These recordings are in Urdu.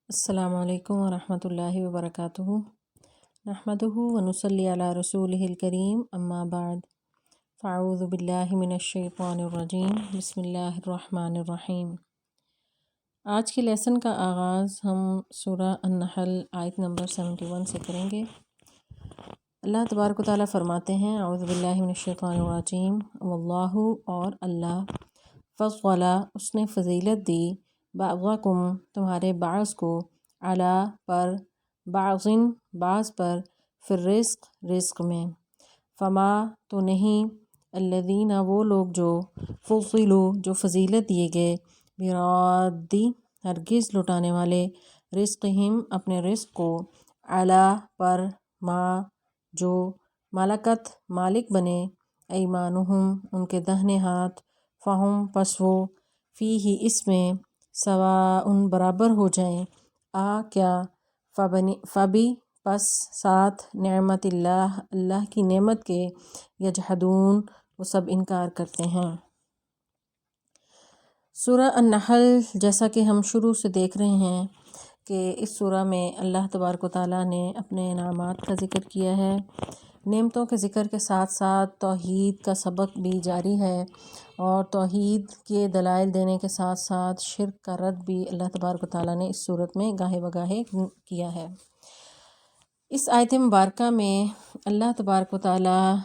السلام علیکم ورحمۃ اللہ وبرکاتہ۔ نحمدہ ونصلی علی رسولہ الکریم، اما بعد، فاعوذ باللہ من الشیطان الرجیم، بسم اللہ الرحمن الرحیم۔ آج کے لیسن کا آغاز ہم سورہ النحل آیت نمبر 71 سے کریں گے۔ اللہ تبارک و تعالیٰ فرماتے ہیں، اعوذ باللہ من الشیطان الرجیم، واللہ اور اللہ، فضل اس نے فضیلت دی، بعضکم تمہارے بعض کو، علی پر، بعضن بعض پر، فی الرزق رزق میں، فما تو نہیں، الذین وہ لوگ جو، فضلوا جو فضیلت دیے گئے، برادی ہرگز لٹانے والے، رزقہم اپنے رزق کو، علی پر ما جو، ملکت مالک بنے، ایمانہم ان کے دہنے ہاتھ، فہم پس وہ، فیہ اس میں، سواء برابر ہو جائیں، کیا، فبی پس ساتھ، نعمت اللہ اللہ کی نعمت کے، یجحدون وہ سب انکار کرتے ہیں۔ سورہ النحل، جیسا کہ ہم شروع سے دیکھ رہے ہیں کہ اس سورہ میں اللہ تبارک و تعالیٰ نے اپنے انعامات کا ذکر کیا ہے، نعمتوں کے ذکر کے ساتھ ساتھ توحید کا سبق بھی جاری ہے، اور توحید کے دلائل دینے کے ساتھ ساتھ شرک کا رد بھی اللہ تبارک و تعالیٰ نے اس صورت میں گاہے بگاہے کیا ہے۔ اس آیت مبارکہ میں اللہ تبارک و تعالیٰ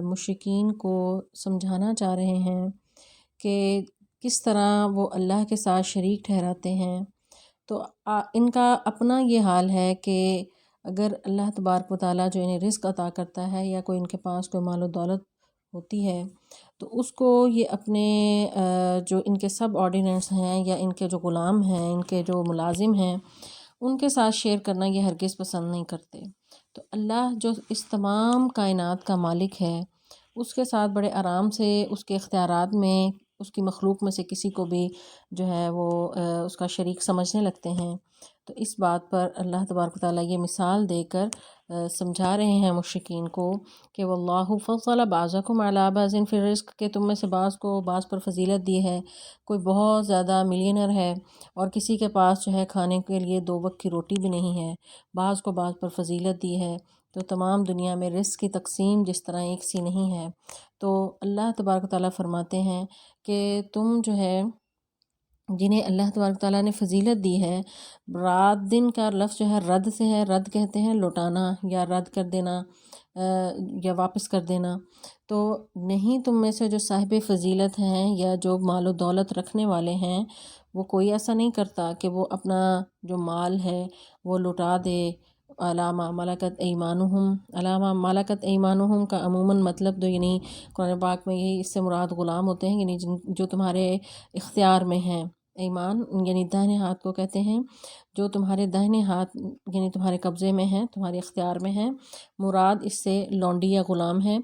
مشرکین کو سمجھانا چاہ رہے ہیں کہ کس طرح وہ اللہ کے ساتھ شریک ٹھہراتے ہیں۔ تو ان کا اپنا یہ حال ہے کہ اگر اللہ تبارک و تعالیٰ جو انہیں رزق عطا کرتا ہے، یا کوئی ان کے پاس کوئی مال و دولت ہوتی ہے، تو اس کو یہ اپنے جو ان کے سب آرڈیننٹس ہیں، یا ان کے جو غلام ہیں، ان کے جو ملازم ہیں، ان کے ساتھ شیئر کرنا یہ ہرگز پسند نہیں کرتے۔ تو اللہ جو اس تمام کائنات کا مالک ہے، اس کے ساتھ بڑے آرام سے اس کے اختیارات میں، اس کی مخلوق میں سے کسی کو بھی جو ہے وہ اس کا شریک سمجھنے لگتے ہیں۔ تو اس بات پر اللہ تبارک و تعالیٰ یہ مثال دے کر سمجھا رہے ہیں مشرکین کو کہ واللہ فضل بعضکم علی بعض فی الرزق، کہ تم میں سے بعض کو بعض پر فضیلت دی ہے۔ کوئی بہت زیادہ ملینر ہے اور کسی کے پاس جو ہے کھانے کے لیے 2 وقت کی روٹی بھی نہیں ہے، بعض کو بعض پر فضیلت دی ہے۔ تو تمام دنیا میں رزق کی تقسیم جس طرح ایک سی نہیں ہے۔ تو اللہ تبارک و تعالیٰ فرماتے ہیں کہ تم جو ہے، جنہیں اللہ تبارک و تعالیٰ نے فضیلت دی ہے، رات دن کا لفظ جو ہے رد سے ہے، رد کہتے ہیں لوٹانا یا رد کر دینا یا واپس کر دینا۔ تو نہیں تم میں سے جو صاحب فضیلت ہیں یا جو مال و دولت رکھنے والے ہیں، وہ کوئی ایسا نہیں کرتا کہ وہ اپنا جو مال ہے وہ لٹا دے، علامہ ملکت ایمانہم، علامہ ملکت ایمانہم کا عموماً مطلب تو یعنی قرآن پاک میں یہی اس سے مراد غلام ہوتے ہیں، یعنی جو تمہارے اختیار میں ہیں۔ ایمان یعنی داہنے ہاتھ کو کہتے ہیں، جو تمہارے داہنے ہاتھ یعنی تمہارے قبضے میں ہیں، تمہارے اختیار میں ہیں۔ مراد اس سے لونڈی یا غلام ہے۔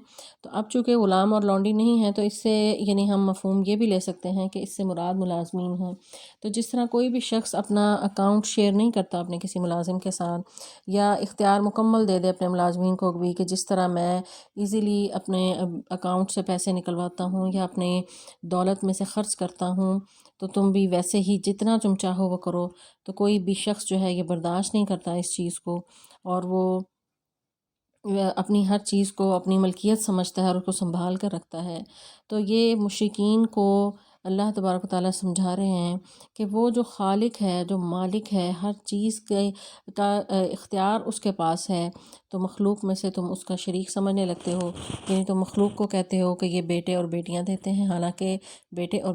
تو اب چونکہ غلام اور لونڈی نہیں ہے، تو اس سے یعنی ہم مفہوم یہ بھی لے سکتے ہیں کہ اس سے مراد ملازمین ہیں۔ تو جس طرح کوئی بھی شخص اپنا اکاؤنٹ شیئر نہیں کرتا اپنے کسی ملازم کے ساتھ، یا اختیار مکمل دے دے اپنے ملازمین کو بھی کہ جس طرح میں ایزیلی اپنے اکاؤنٹ سے پیسے نکلواتا ہوں یا اپنے دولت میں سے خرچ کرتا ہوں، تو تم بھی ویسے ہی جتنا تم چاہو وہ کرو۔ تو کوئی بھی شخص جو ہے یہ برداشت نہیں کرتا اس چیز کو، اور وہ اپنی ہر چیز کو اپنی ملکیت سمجھتا ہے اور اس کو سنبھال کر رکھتا ہے۔ تو یہ مشرکین کو اللہ تبارک و تعالیٰ سمجھا رہے ہیں کہ وہ جو خالق ہے، جو مالک ہے، ہر چیز کا اختیار اس کے پاس ہے، تو مخلوق میں سے تم اس کا شریک سمجھنے لگتے ہو، یعنی تم مخلوق کو کہتے ہو کہ یہ بیٹے اور بیٹیاں دیتے ہیں، حالانکہ بیٹے اور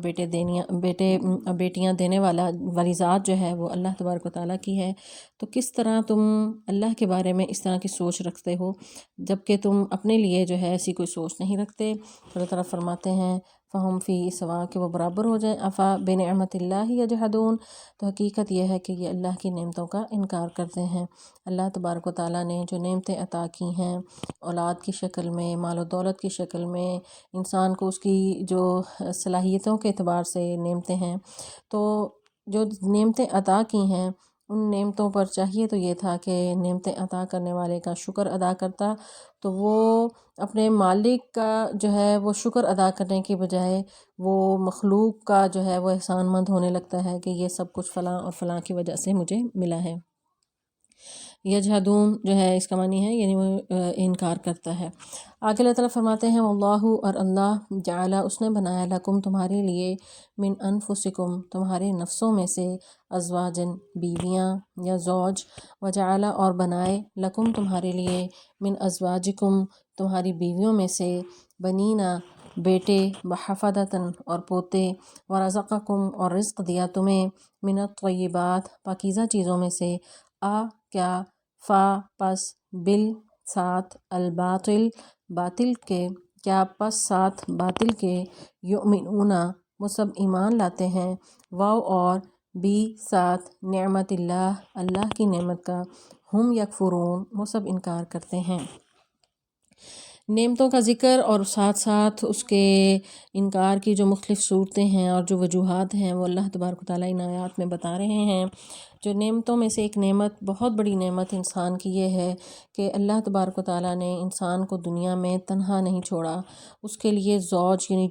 بیٹیاں دینے والی ذات جو ہے وہ اللہ تبارک و تعالیٰ کی ہے۔ تو کس طرح تم اللہ کے بارے میں اس طرح کی سوچ رکھتے ہو، جبکہ تم اپنے لیے جو ہے ایسی کوئی سوچ نہیں رکھتے۔ اللہ تعالیٰ فرماتے ہیں فہم فی سوا، کہ وہ برابر ہو جائیں، افا بنعمت اللہ یجحدون، تو حقیقت یہ ہے کہ یہ اللہ کی نعمتوں کا انکار کرتے ہیں۔ اللہ تبارک و تعالیٰ نے جو نعمتیں عطا کی ہیں، اولاد کی شکل میں، مال و دولت کی شکل میں، انسان کو اس کی جو صلاحیتوں کے اعتبار سے نعمتیں ہیں، تو جو نعمتیں عطا کی ہیں ان نعمتوں پر چاہیے تو یہ تھا کہ نعمتیں عطا کرنے والے کا شکر ادا کرتا، تو وہ اپنے مالک کا جو ہے وہ شکر ادا کرنے کی بجائے وہ مخلوق کا جو ہے وہ احسان مند ہونے لگتا ہے کہ یہ سب کچھ فلاں اور فلاں کی وجہ سے مجھے ملا ہے۔ یجحدون جو ہے اس کا معنی ہے یعنی وہ انکار کرتا ہے۔ آگے اللہ تعالیٰ فرماتے ہیں واللہ اور اللہ جعل اس نے بنایا لکم تمہارے لیے من انفسکم تمہارے نفسوں میں سے ازواجن بیویاں یا زوج، وجعل اور بنائے لکم تمہارے لیے من ازواجکم تمہاری بیویوں میں سے بنینا بیٹے وحفدتاً اور پوتے، ورزقکم اور رزق دیا تمہیں من الطیبات پاکیزہ چیزوں میں سے، کیا فا پس بل ساتھ الباطل باطل کے، کیا پس ساتھ باطل کے، یؤمنون وہ سب ایمان لاتے ہیں، واو اور بی ساتھ نعمت اللہ اللہ کی نعمت کا، ہم یکفرون وہ سب انکار کرتے ہیں۔ نعمتوں کا ذکر اور ساتھ ساتھ اس کے انکار کی جو مختلف صورتیں ہیں اور جو وجوہات ہیں وہ اللہ تبارک و تعالیٰ ان آیات میں بتا رہے ہیں۔ جو نعمتوں میں سے ایک نعمت، بہت بڑی نعمت انسان کی یہ ہے کہ اللہ تبارک و تعالیٰ نے انسان کو دنیا میں تنہا نہیں چھوڑا، اس کے لیے زوج یعنی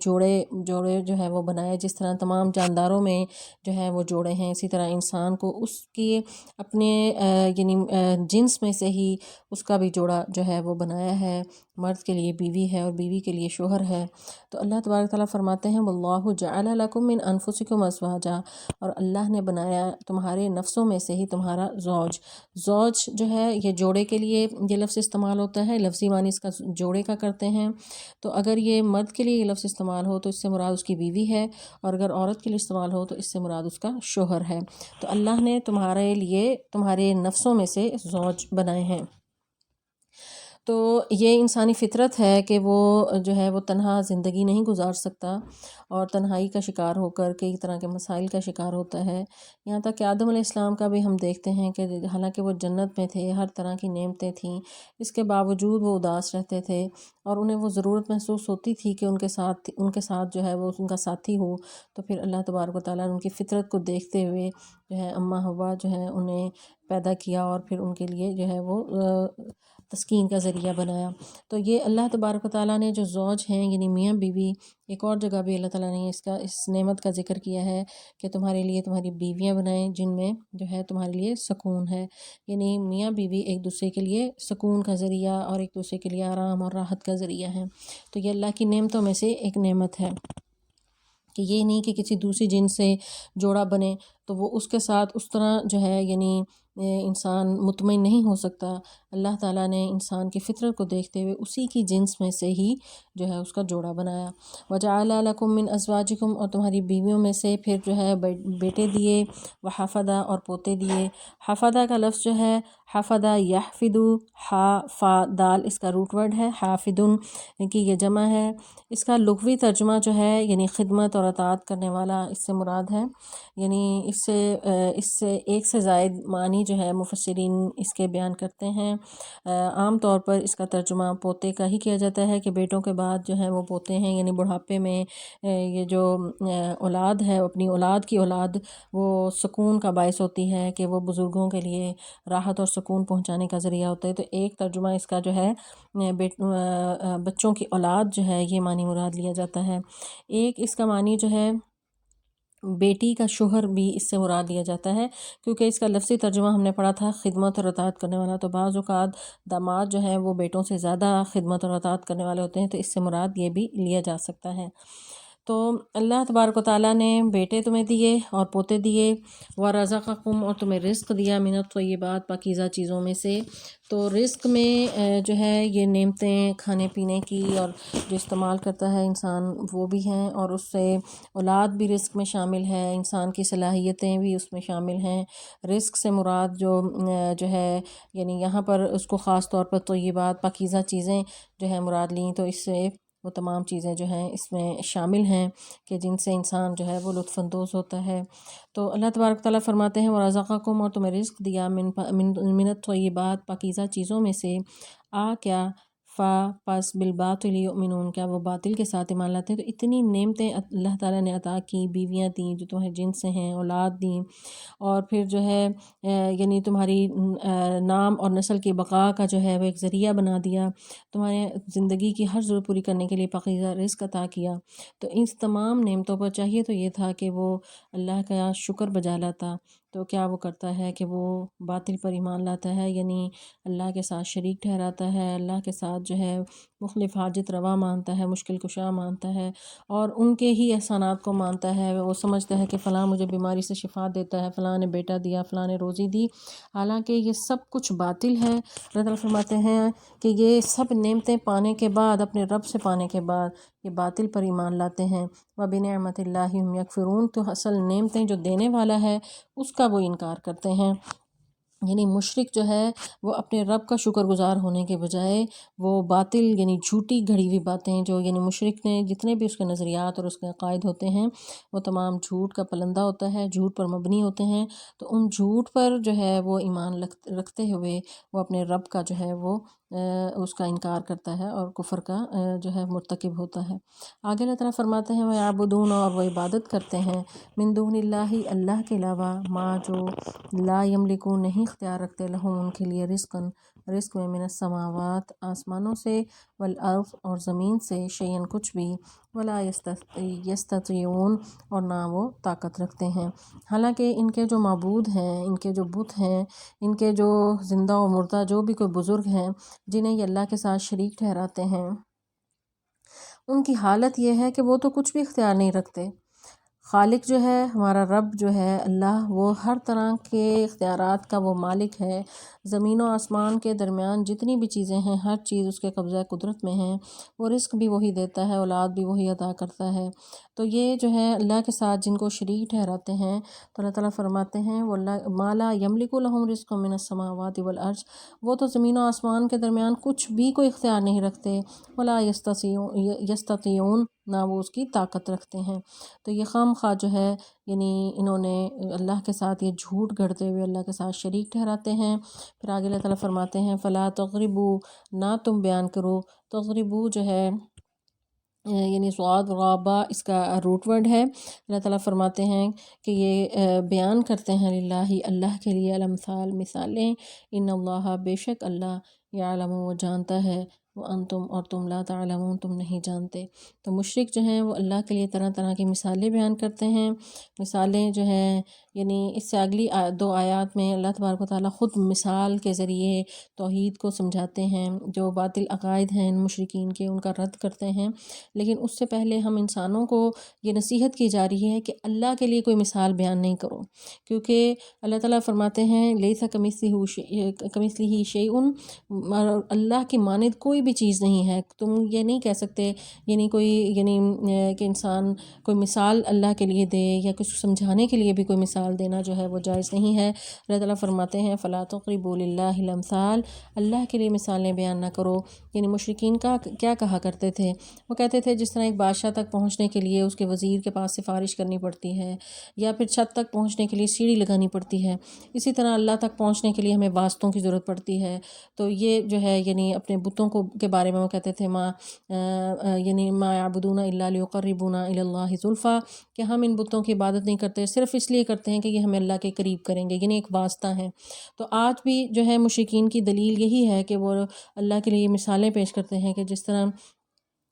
جوڑے جو ہے وہ بنائے، جس طرح تمام جانداروں میں جو ہے وہ جوڑے ہیں، اسی طرح انسان کو اس کی اپنے یعنی جنس میں سے ہی اس کا بھی جوڑا جو ہے وہ بنایا ہے۔ مرد کے لیے بیوی ہے اور بیوی کے لیے شوہر ہے۔ تو اللہ تبارک تعالیٰ فرماتے ہیں واللہ جعل لکم من انفسکم ازواجا، اور اللہ نے بنایا تمہارے نفسوں میں سے ہی تمہارا زوج جو ہے یہ جوڑے کے لیے یہ لفظ استعمال ہوتا ہے، لفظی معنی اس کا جوڑے کا کرتے ہیں۔ تو اگر یہ مرد کے لیے یہ لفظ استعمال ہو تو اس سے مراد اس کی بیوی ہے، اور اگر عورت کے لیے استعمال ہو تو اس سے مراد اس کا شوہر ہے۔ تو اللہ نے تمہارے لیے تمہارے نفسوں میں سے زوج بنائے ہیں۔ تو یہ انسانی فطرت ہے کہ وہ جو ہے وہ تنہا زندگی نہیں گزار سکتا، اور تنہائی کا شکار ہو کر کئی طرح کے مسائل کا شکار ہوتا ہے۔ یہاں تک کہ آدم علیہ السلام کا بھی ہم دیکھتے ہیں کہ حالانکہ وہ جنت میں تھے، ہر طرح کی نعمتیں تھیں، اس کے باوجود وہ اداس رہتے تھے، اور انہیں وہ ضرورت محسوس ہوتی تھی کہ ان کے ساتھ جو ہے وہ ان کا ساتھی ہو۔ تو پھر اللہ تبارک و تعالیٰ نے ان کی فطرت کو دیکھتے ہوئے جو ہے اماں حوا جو ہے انہیں پیدا کیا، اور پھر ان کے لیے جو ہے وہ تسکین کا ذریعہ بنایا۔ تو یہ اللہ تبارک و تعالیٰ نے جو زوج ہیں یعنی میاں بیوی، ایک اور جگہ بھی اللہ تعالیٰ نے اس نعمت کا ذکر کیا ہے کہ تمہارے لیے تمہاری بیویاں بنائیں جن میں جو ہے تمہارے لیے سکون ہے، یعنی میاں بیوی ایک دوسرے کے لیے سکون کا ذریعہ اور ایک دوسرے کے لیے آرام اور راحت کا ذریعہ ہے۔ تو یہ اللہ کی نعمتوں میں سے ایک نعمت ہے کہ یہ نہیں کہ کسی دوسری جنس سے جوڑا بنے تو وہ اس کے ساتھ اس طرح جو ہے یعنی انسان مطمئن نہیں ہو سکتا۔ اللہ تعالیٰ نے انسان کی فطرت کو دیکھتے ہوئے اسی کی جنس میں سے ہی جو ہے اس کا جوڑا بنایا۔ وجعل لکم من ازواجکم اور تمہاری بیویوں میں سے پھر جو ہے بیٹے دیے، وحفدہ اور پوتے دیے۔ حفدہ کا لفظ جو ہے حفدہ یحفدو، حا فا دال اس کا روٹ ورڈ ہے، حافدن کی یہ جمع ہے۔ اس کا لغوی ترجمہ جو ہے یعنی خدمت اور اطاعت کرنے والا اس سے مراد ہے، یعنی اس سے ایک سے زائد معنی جو ہے مفسرین اس کے بیان کرتے ہیں۔ عام طور پر اس کا ترجمہ پوتے کا ہی کیا جاتا ہے کہ بیٹوں کے بعد جو ہے وہ پوتے ہیں، یعنی بڑھاپے میں یہ جو اولاد ہے اپنی اولاد کی اولاد وہ سکون کا باعث ہوتی ہے کہ وہ بزرگوں کے لیے راحت اور سکون پہنچانے کا ذریعہ ہوتا ہے۔ تو ایک ترجمہ اس کا جو ہے بچوں کی اولاد جو ہے یہ معنی مراد لیا جاتا ہے۔ ایک اس کا معنی جو ہے بیٹی کا شوہر بھی اس سے مراد لیا جاتا ہے، کیونکہ اس کا لفظی ترجمہ ہم نے پڑھا تھا خدمت اور اطاعت کرنے والا، تو بعض اوقات داماد جو ہے وہ بیٹوں سے زیادہ خدمت اور اطاعت کرنے والے ہوتے ہیں، تو اس سے مراد یہ بھی لیا جا سکتا ہے۔ تو اللہ تبارک و تعالیٰ نے بیٹے تمہیں دیے اور پوتے دیے، ورزقکم اور تمہیں رزق دیا من الطیبات پاکیزہ چیزوں میں سے۔ تو رزق میں جو ہے یہ نعمتیں کھانے پینے کی اور جو استعمال کرتا ہے انسان وہ بھی ہیں، اور اس سے اولاد بھی رزق میں شامل ہے، انسان کی صلاحیتیں بھی اس میں شامل ہیں۔ رزق سے مراد جو ہے یعنی یہاں پر اس کو خاص طور پر طیبات پاکیزہ چیزیں جو ہے مراد لیں، تو اس سے وہ تمام چیزیں جو ہیں اس میں شامل ہیں کہ جن سے انسان جو ہے وہ لطف اندوز ہوتا ہے۔ تو اللہ تبارک تعالیٰ فرماتے ہیں وَرَزَقَكُمْ اور تمہیں رزق دیا من الطیبات پاکیزہ چیزوں میں سے، کیا پس بالباطل یؤمنون، کیا وہ باطل کے ساتھ ایمان لاتے ہیں؟ تو اتنی نعمتیں اللہ تعالیٰ نے عطا کی، بیویاں دیں جو تمہیں جن سے ہیں، اولاد دیں، اور پھر جو ہے یعنی تمہاری نام اور نسل کی بقا کا جو ہے وہ ایک ذریعہ بنا دیا، تمہارے زندگی کی ہر ضرورت پوری کرنے کے لیے پاکیزہ رزق عطا کیا۔ تو اس تمام نعمتوں پر چاہیے تو یہ تھا کہ وہ اللہ کا شکر بجا لاتا، تو کیا وہ کرتا ہے کہ وہ باطل پر ایمان لاتا ہے، یعنی اللہ کے ساتھ شریک ٹھہراتا ہے، اللہ کے ساتھ جو ہے مختلف حاجت روا مانتا ہے، مشکل کشا مانتا ہے، اور ان کے ہی احسانات کو مانتا ہے۔ وہ سمجھتا ہے کہ فلاں مجھے بیماری سے شفا دیتا ہے، فلاں نے بیٹا دیا، فلاں نے روزی دی، حالانکہ یہ سب کچھ باطل ہے۔ اللہ تعالیٰ فرماتے ہیں کہ یہ سب نعمتیں پانے کے بعد، اپنے رب سے پانے کے بعد، یہ باطل پر ایمان لاتے ہیں۔ وَبِنِعْمَةِ اللَّهِ هُمْ يَكْفُرُونَ، تو اصل نعمتیں جو دینے والا ہے اس کا وہ انکار کرتے ہیں۔ یعنی مشرک جو ہے وہ اپنے رب کا شکر گزار ہونے کے بجائے وہ باطل یعنی جھوٹی گھڑی ہوئی باتیں جو یعنی مشرک نے جتنے بھی اس کے نظریات اور اس کے عقائد ہوتے ہیں وہ تمام جھوٹ کا پلندہ ہوتا ہے، جھوٹ پر مبنی ہوتے ہیں، تو ان جھوٹ پر جو ہے وہ ایمان رکھتے ہوئے وہ اپنے رب کا جو ہے وہ اس کا انکار کرتا ہے اور کفر کا جو ہے مرتکب ہوتا ہے۔ آگے اللہ تعالیٰ فرماتے ہیں وَيَعْبُدُونَ، اور وہ عبادت کرتے ہیں، من دون اللہ، اللہ کے علاوہ، ما جو لا یملکون نہیں اختیار رکھتے، لہم ان کے لیے، رزق میں، من السماوات آسمانوں سے، والارض اور زمین سے، شیئن کچھ بھی، ولا یستطیعون اور نہ وہ طاقت رکھتے ہیں۔ حالانکہ ان کے جو معبود ہیں، ان کے جو بت ہیں، ان کے جو زندہ و مردہ جو بھی کوئی بزرگ ہیں جنہیں یہ اللہ کے ساتھ شریک ٹھہراتے ہیں، ان کی حالت یہ ہے کہ وہ تو کچھ بھی اختیار نہیں رکھتے۔ خالق جو ہے ہمارا رب جو ہے اللہ، وہ ہر طرح کے اختیارات کا وہ مالک ہے، زمین و آسمان کے درمیان جتنی بھی چیزیں ہیں ہر چیز اس کے قبضہ قدرت میں ہیں، وہ رزق بھی وہی دیتا ہے، اولاد بھی وہی عطا کرتا ہے۔ تو یہ جو ہے اللہ کے ساتھ جن کو شریک ٹھہراتے ہیں تو اللہ تعالیٰ فرماتے ہیں ما لا یملک لہم رزق من السماوات والارض، وہ تو زمین و آسمان کے درمیان کچھ بھی کوئی اختیار نہیں رکھتے، ولا یستطیعون نہ وہ اس کی طاقت رکھتے ہیں۔ تو یہ خام خواہ جو ہے یعنی انہوں نے اللہ کے ساتھ یہ جھوٹ گھڑتے ہوئے اللہ کے ساتھ شریک ٹھہراتے ہیں۔ پھر آگے اللہ تعالیٰ فرماتے ہیں فلا تغربو، نہ تم بیان کرو، تغربو جو ہے یعنی سواد غابہ اس کا روٹ ورڈ ہے۔ اللہ تعالیٰ فرماتے ہیں کہ یہ بیان کرتے ہیں للہ، اللہ کے لیے، الامثال مثالیں، ان اللہ بے شک اللہ، یعلم وہ جانتا ہے، وانتم اور تم لا تعلمون تم نہیں جانتے۔ تو مشرک جو ہیں وہ اللہ کے لیے طرح طرح کی مثالیں بیان کرتے ہیں۔ مثالیں جو ہیں یعنی اس سے اگلی دو آیات میں اللہ تبارک و تعالیٰ خود مثال کے ذریعے توحید کو سمجھاتے ہیں، جو باطل عقائد ہیں ان مشرکین کے ان کا رد کرتے ہیں۔ لیکن اس سے پہلے ہم انسانوں کو یہ نصیحت کی جا رہی ہے کہ اللہ کے لیے کوئی مثال بیان نہیں کرو، کیونکہ اللہ تعالیٰ فرماتے ہیں لیسا کمثلہ شیء، اللہ کی مانند کوئی بھی چیز نہیں ہے۔ تم یہ نہیں کہہ سکتے یعنی کوئی یعنی کہ انسان کوئی مثال اللہ کے لیے دے یا کچھ سمجھانے کے لیے بھی کوئی مثال دینا جو ہے وہ جائز نہیں ہے۔ اللہ تعالیٰ فرماتے ہیں فلا تضربوا للہ الامثال، اللہ کے لیے مثالیں بیان نہ کرو۔ یعنی مشرکین کا کیا کہا کرتے تھے؟ وہ کہتے تھے جس طرح ایک بادشاہ تک پہنچنے کے لیے اس کے وزیر کے پاس سفارش کرنی پڑتی ہے، یا پھر چھت تک پہنچنے کے لیے سیڑھی لگانی پڑتی ہے، اسی طرح اللہ تک پہنچنے کے لیے ہمیں واسطوں کی ضرورت پڑتی ہے۔ تو یہ جو ہے یعنی اپنے بتوں کے بارے میں وہ کہتے تھے یعنی ما یعبدون الا لیقربونا الی اللہ زلفیٰ، کہ ہم ان بتوں کی عبادت نہیں کرتے صرف اس لیے کرتے ہیں کہ یہ ہمیں اللہ کے قریب کریں گے، یعنی ایک واسطہ ہے۔ تو آج بھی جو ہے مشرکین کی دلیل یہی ہے کہ وہ اللہ کے لیے مثالیں پیش کرتے ہیں کہ جس طرح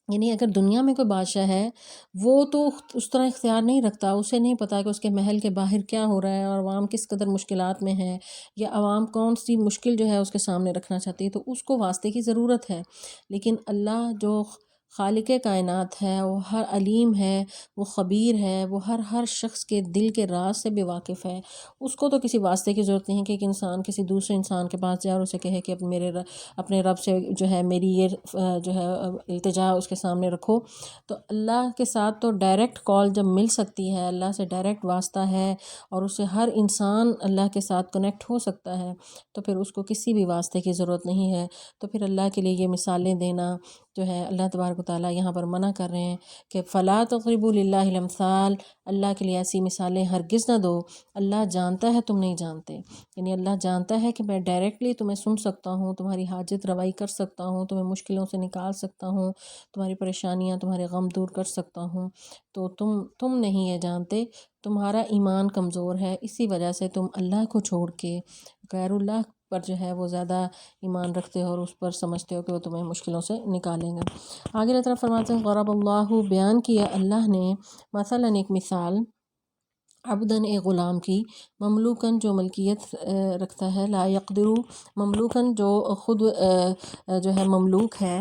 یعنی اگر دنیا میں کوئی بادشاہ ہے وہ تو اس طرح اختیار نہیں رکھتا، اسے نہیں پتہ کہ اس کے محل کے باہر کیا ہو رہا ہے اور عوام کس قدر مشکلات میں ہے، یا عوام کون سی مشکل جو ہے اس کے سامنے رکھنا چاہتی ہے، تو اس کو واسطے کی ضرورت ہے۔ لیکن اللہ جو خالق کائنات ہے، وہ ہر علیم ہے، وہ خبیر ہے، وہ ہر شخص کے دل کے راز سے بھی واقف ہے، اس کو تو کسی واسطے کی ضرورت نہیں ہے کہ ایک انسان کسی دوسرے انسان کے پاس جائے اور اسے کہے کہ اپنے رب سے جو ہے میری یہ جو ہے التجا اس کے سامنے رکھو۔ تو اللہ کے ساتھ تو ڈائریکٹ کال جب مل سکتی ہے، اللہ سے ڈائریکٹ واسطہ ہے اور اسے ہر انسان اللہ کے ساتھ کنیکٹ ہو سکتا ہے، تو پھر اس کو کسی بھی واسطے کی ضرورت نہیں ہے۔ تو پھر اللہ کے لیے یہ مثالیں دینا جو ہے اللہ تبارک و تعالیٰ یہاں پر منع کر رہے ہیں کہ فلا تضربوا للہ الامثال، اللہ کے لیے ایسی مثالیں ہرگز نہ دو، اللہ جانتا ہے تم نہیں جانتے، یعنی اللہ جانتا ہے کہ میں ڈائریکٹلی تمہیں سن سکتا ہوں، تمہاری حاجت روائی کر سکتا ہوں، تمہیں مشکلوں سے نکال سکتا ہوں، تمہاری پریشانیاں تمہارے غم دور کر سکتا ہوں، تو تم نہیں یہ جانتے، تمہارا ایمان کمزور ہے، اسی وجہ سے تم اللہ کو چھوڑ کے غیر اللہ پر جو ہے وہ زیادہ ایمان رکھتے ہو اور اس پر سمجھتے ہو کہ وہ تمہیں مشکلوں سے نکالیں گا۔ آگے اللہ تعالیٰ فرماتے ہیں ضرب اللہ، بیان کیا اللہ نے، مثلاً ایک مثال، عبداً ایک غلام کی، مملوکاً جو ملکیت رکھتا ہے، لا یقدر، مملوکاً جو خود جو ہے مملوک ہے،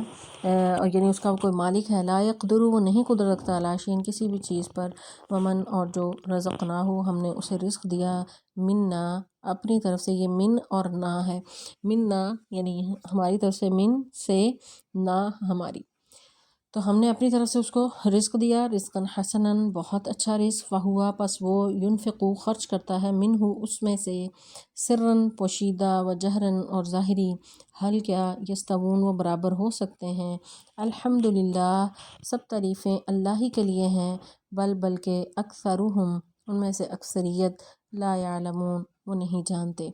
یعنی اس کا کوئی مالک ہے، لا یقدر وہ نہیں قدرت رکھتا، علی شیء کسی بھی چیز پر، ومن اور جو رزقناہ ہم نے اسے رزق دیا، منا اپنی طرف سے، یہ من اور نا ہے، منا یعنی ہماری طرف سے، من سے، نا ہماری، تو ہم نے اپنی طرف سے اس کو رزق دیا، رزقاً حسناً بہت اچھا رزق، فہوا پس وہ ینفقو خرچ کرتا ہے، منہ اس میں سے، سرًا پوشیدہ، و جہراً اور ظاہری، حل کیا یستوون وہ برابر ہو سکتے ہیں، الحمدللہ سب تعریفیں اللہ ہی کے لیے ہیں، بلکہ اکثرہم ان میں سے اکثریت، لا یعلمون وہ نہیں جانتے۔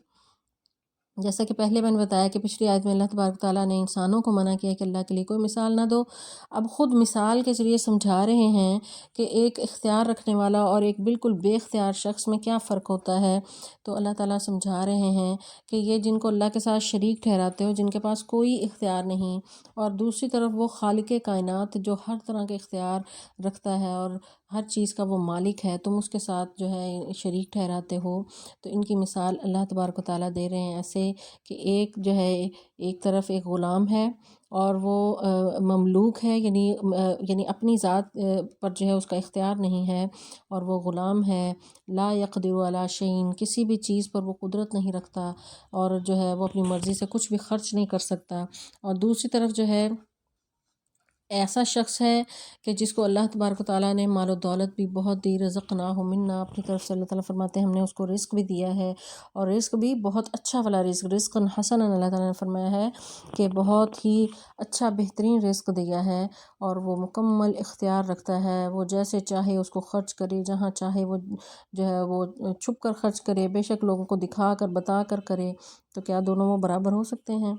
جیسا کہ پہلے میں نے بتایا کہ پچھلی آیت میں اللہ تبارک تعالیٰ نے انسانوں کو منع کیا کہ اللہ کے لیے کوئی مثال نہ دو، اب خود مثال کے ذریعے سمجھا رہے ہیں کہ ایک اختیار رکھنے والا اور ایک بالکل بے اختیار شخص میں کیا فرق ہوتا ہے، تو اللہ تعالیٰ سمجھا رہے ہیں کہ یہ جن کو اللہ کے ساتھ شریک ٹھہراتے ہو، جن کے پاس کوئی اختیار نہیں، اور دوسری طرف وہ خالق کائنات جو ہر طرح کے اختیار رکھتا ہے اور ہر چیز کا وہ مالک ہے، تم اس کے ساتھ جو ہے شریک ٹھہراتے ہو، تو ان کی مثال اللہ تبارک و تعالیٰ دے رہے ہیں ایسے کہ ایک جو ہے ایک طرف ایک غلام ہے اور وہ مملوک ہے، یعنی اپنی ذات پر جو ہے اس کا اختیار نہیں ہے، اور وہ غلام ہے، لا یقدر علی شیء کسی بھی چیز پر وہ قدرت نہیں رکھتا، اور جو ہے وہ اپنی مرضی سے کچھ بھی خرچ نہیں کر سکتا، اور دوسری طرف جو ہے ایسا شخص ہے کہ جس کو اللہ تبارک و تعالیٰ نے مال و دولت بھی بہت دی، رزقناہ منا اپنی طرف سے اللہ تعالیٰ فرماتے ہیں ہم نے اس کو رزق بھی دیا ہے، اور رزق بھی بہت اچھا والا رزق، رزق حسنا اللہ تعالیٰ نے فرمایا ہے کہ بہت ہی اچھا بہترین رزق دیا ہے، اور وہ مکمل اختیار رکھتا ہے، وہ جیسے چاہے اس کو خرچ کرے، جہاں چاہے وہ جو ہے وہ چھپ کر خرچ کرے، بے شک لوگوں کو دکھا کر بتا کر کرے، تو کیا دونوں وہ برابر ہو سکتے ہیں؟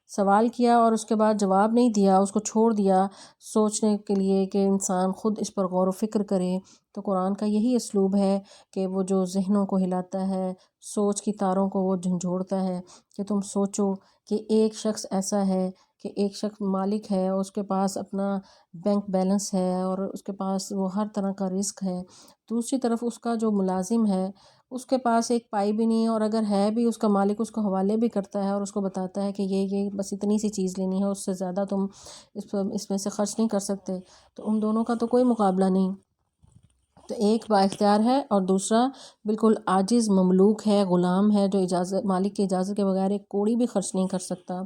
سوال کیا اور اس کے بعد جواب نہیں دیا، اس کو چھوڑ دیا سوچنے کے لیے کہ انسان خود اس پر غور و فکر کرے، تو قرآن کا یہی اسلوب ہے کہ وہ جو ذہنوں کو ہلاتا ہے، سوچ کی تاروں کو وہ جھنجھوڑتا ہے، کہ تم سوچو کہ ایک شخص ایسا ہے کہ ایک شخص مالک ہے، اس کے پاس اپنا بینک بیلنس ہے اور اس کے پاس وہ ہر طرح کا رزق ہے، دوسری طرف اس کا جو ملازم ہے اس کے پاس ایک پائی بھی نہیں ہے، اور اگر ہے بھی اس کا مالک اس کو حوالے بھی کرتا ہے اور اس کو بتاتا ہے کہ یہ بس اتنی سی چیز لینی ہے، اس سے زیادہ تم اس میں سے خرچ نہیں کر سکتے، تو ان دونوں کا تو کوئی مقابلہ نہیں، تو ایک با اختیار ہے اور دوسرا بالکل عاجز مملوک ہے، غلام ہے، جو مالک کی اجازت کے بغیر ایک کوڑی بھی خرچ نہیں کر سکتا،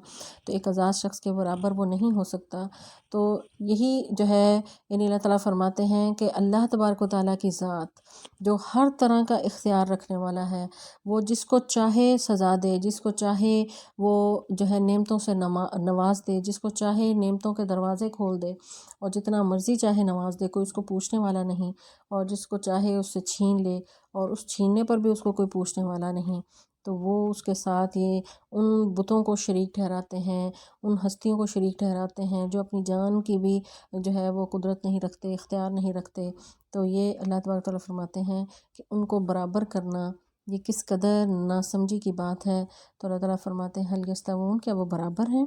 تو ایک آزاد شخص کے برابر وہ نہیں ہو سکتا، تو یہی جو ہے یعنی اللہ تعالیٰ فرماتے ہیں کہ اللہ تبارک و تعالیٰ کی ذات جو ہر طرح کا اختیار رکھنے والا ہے، وہ جس کو چاہے سزا دے، جس کو چاہے وہ جو ہے نعمتوں سے نواز دے، جس کو چاہے نعمتوں کے دروازے کھول دے، اور جتنا مرضی چاہے نواز دے، کوئی اس کو پوچھنے والا نہیں، اور جس کو چاہے اس سے چھین لے اور اس چھیننے پر بھی اس کو کوئی پوچھنے والا نہیں، تو وہ اس کے ساتھ یہ ان بتوں کو شریک ٹھہراتے ہیں، ان ہستیوں کو شریک ٹھہراتے ہیں جو اپنی جان کی بھی جو ہے وہ قدرت نہیں رکھتے، اختیار نہیں رکھتے، تو یہ اللہ تبارک تعالیٰ فرماتے ہیں کہ ان کو برابر کرنا یہ کس قدر ناسمجھی کی بات ہے، تو اللہ تعالیٰ فرماتے ہیں حل یستوون کیا وہ برابر ہیں؟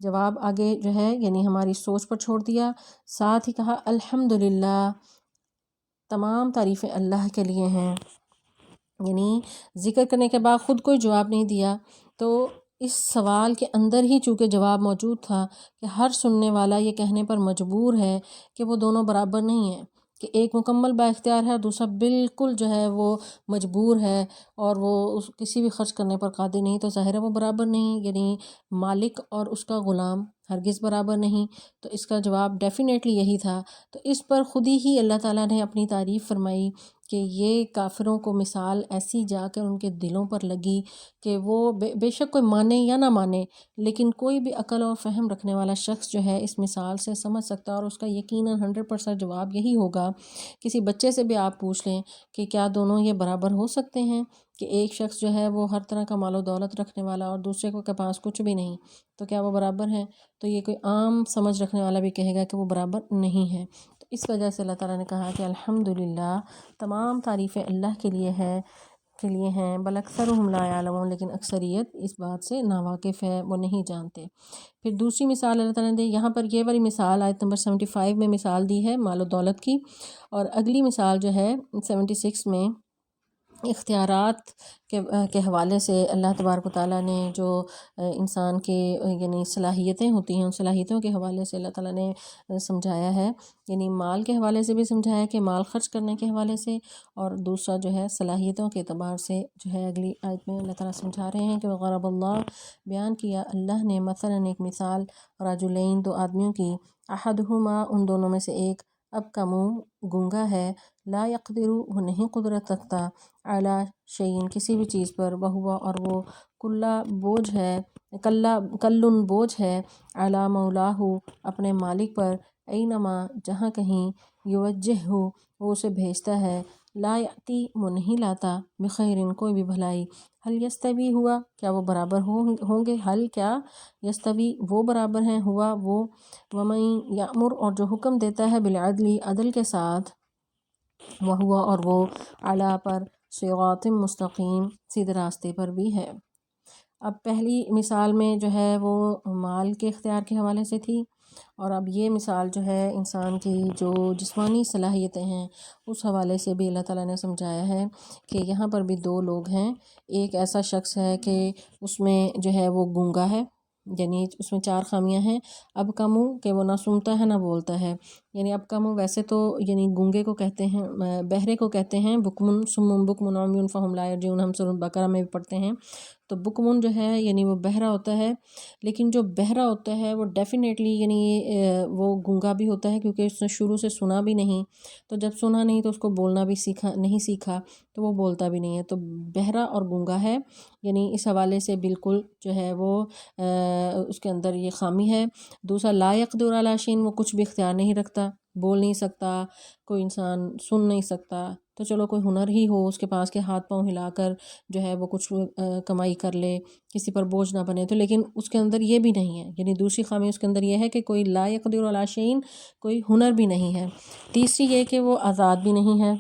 جواب آگے جو ہے یعنی ہماری سوچ پر چھوڑ دیا، ساتھ ہی کہا الحمدللہ تمام تعریفیں اللہ کے لیے ہیں، یعنی ذکر کرنے کے بعد خود کوئی جواب نہیں دیا، تو اس سوال کے اندر ہی چونکہ جواب موجود تھا کہ ہر سننے والا یہ کہنے پر مجبور ہے کہ وہ دونوں برابر نہیں ہیں، کہ ایک مکمل با اختیار ہے اور دوسرا بالکل جو ہے وہ مجبور ہے اور وہ کسی بھی خرچ کرنے پر قادر نہیں، تو ظاہر ہے وہ برابر نہیں، یعنی مالک اور اس کا غلام ہرگز برابر نہیں، تو اس کا جواب ڈیفینیٹلی یہی تھا، تو اس پر خود ہی اللہ تعالیٰ نے اپنی تعریف فرمائی کہ یہ کافروں کو مثال ایسی جا کر ان کے دلوں پر لگی کہ وہ بے شک کوئی مانے یا نہ مانے، لیکن کوئی بھی عقل اور فہم رکھنے والا شخص جو ہے اس مثال سے سمجھ سکتا ہے، اور اس کا یقیناً 100% جواب یہی ہوگا۔ کسی بچے سے بھی آپ پوچھ لیں کہ کیا دونوں یہ برابر ہو سکتے ہیں، کہ ایک شخص جو ہے وہ ہر طرح کا مال و دولت رکھنے والا اور دوسرے کو کے پاس کچھ بھی نہیں، تو کیا وہ برابر ہیں؟ تو یہ کوئی عام سمجھ رکھنے والا بھی کہے گا کہ وہ برابر نہیں ہے۔ تو اس وجہ سے اللہ تعالیٰ نے کہا کہ الحمدللہ، تمام تعریفیں اللہ کے لیے ہیں، بل اکثرهم لا یعلمون، لیکن اکثریت اس بات سے ناواقف ہے، وہ نہیں جانتے۔ پھر دوسری مثال اللہ تعالیٰ نے دی، یہاں پر یہ والی مثال آیت نمبر 75 میں مثال دی ہے مال و دولت کی، اور اگلی مثال جو ہے 76 میں اختیارات کے حوالے سے اللہ تبارک و تعالیٰ نے جو انسان کے یعنی صلاحیتیں ہوتی ہیں، ان صلاحیتوں کے حوالے سے اللہ تعالیٰ نے سمجھایا ہے، یعنی مال کے حوالے سے بھی سمجھایا ہے کہ مال خرچ کرنے کے حوالے سے، اور دوسرا جو ہے صلاحیتوں کے اعتبار سے جو ہے اگلی آیت میں اللہ تعالیٰ سمجھا رہے ہیں کہ وضرب اللہ، بیان کیا اللہ نے، مثلاً ایک مثال، رجلین، دو آدمیوں کی، احدہما، ان دونوں میں سے ایک، اب کا منہ گونگا ہے، لا یقدر، وہ نہیں قدرت رکھتا، اعلی شیئن، کسی بھی چیز پر، وہوا، اور وہ، کلا بوجھ ہے، کلن بوجھ ہے، اعلی مولاہ، اپنے مالک پر، اینما، جہاں کہیں، یوجہ، وہ اسے بھیجتا ہے، لا یاتی، وہ نہیں لاتا، بخیرن، کوئی بھی بھلائی، حل یستوی، ہوا، کیا وہ برابر ہوں گے، حل، کیا، یستوی، وہ برابر ہیں، ہوا، وہ، ومن یامر، اور جو حکم دیتا ہے، بالعدل، عدل کے ساتھ، وہوا، اور وہ، اعلیٰ پر، صراط مستقیم، سیدھے راستے پر بھی ہے۔ اب پہلی مثال میں جو ہے وہ مال کے اختیار کے حوالے سے تھی، اور اب یہ مثال جو ہے انسان کی جو جسمانی صلاحیتیں ہیں اس حوالے سے بھی اللہ تعالیٰ نے سمجھایا ہے کہ یہاں پر بھی دو لوگ ہیں، ایک ایسا شخص ہے کہ اس میں جو ہے وہ گونگا ہے، یعنی اس میں چار خامیاں ہیں، اب کا منہ، کہ وہ نہ سنتا ہے نہ بولتا ہے، یعنی اب کا منہ ویسے تو یعنی گونگے کو کہتے ہیں، بہرے کو کہتے ہیں، بکمن، سمن بکمن عمیٌ فہم لا یرجعون، ہم سورۃ بقرہ میں بھی پڑھتے ہیں۔ تو بکمن جو ہے یعنی وہ بہرا ہوتا ہے، لیکن جو بہرا ہوتا ہے وہ ڈیفینیٹلی یعنی وہ گونگا بھی ہوتا ہے، کیونکہ اس نے شروع سے سنا بھی نہیں، تو جب سنا نہیں تو اس کو بولنا بھی نہیں سیکھا، تو وہ بولتا بھی نہیں ہے، تو بہرا اور گونگا ہے، یعنی اس حوالے سے بالکل جو ہے وہ اس کے اندر یہ خامی ہے۔ دوسرا، لا یقدر علی شیء، وہ کچھ بھی اختیار نہیں رکھتا، بول نہیں سکتا، کوئی انسان سن نہیں سکتا، تو چلو کوئی ہنر ہی ہو اس کے پاس کہ ہاتھ پاؤں ہلا کر جو ہے وہ کچھ کمائی کر لے، کسی پر بوجھ نہ بنے، تو لیکن اس کے اندر یہ بھی نہیں ہے، یعنی دوسری خامی اس کے اندر یہ ہے کہ کوئی لا یقدر علی شیء، کوئی ہنر بھی نہیں ہے۔ تیسری یہ کہ وہ آزاد بھی نہیں ہے،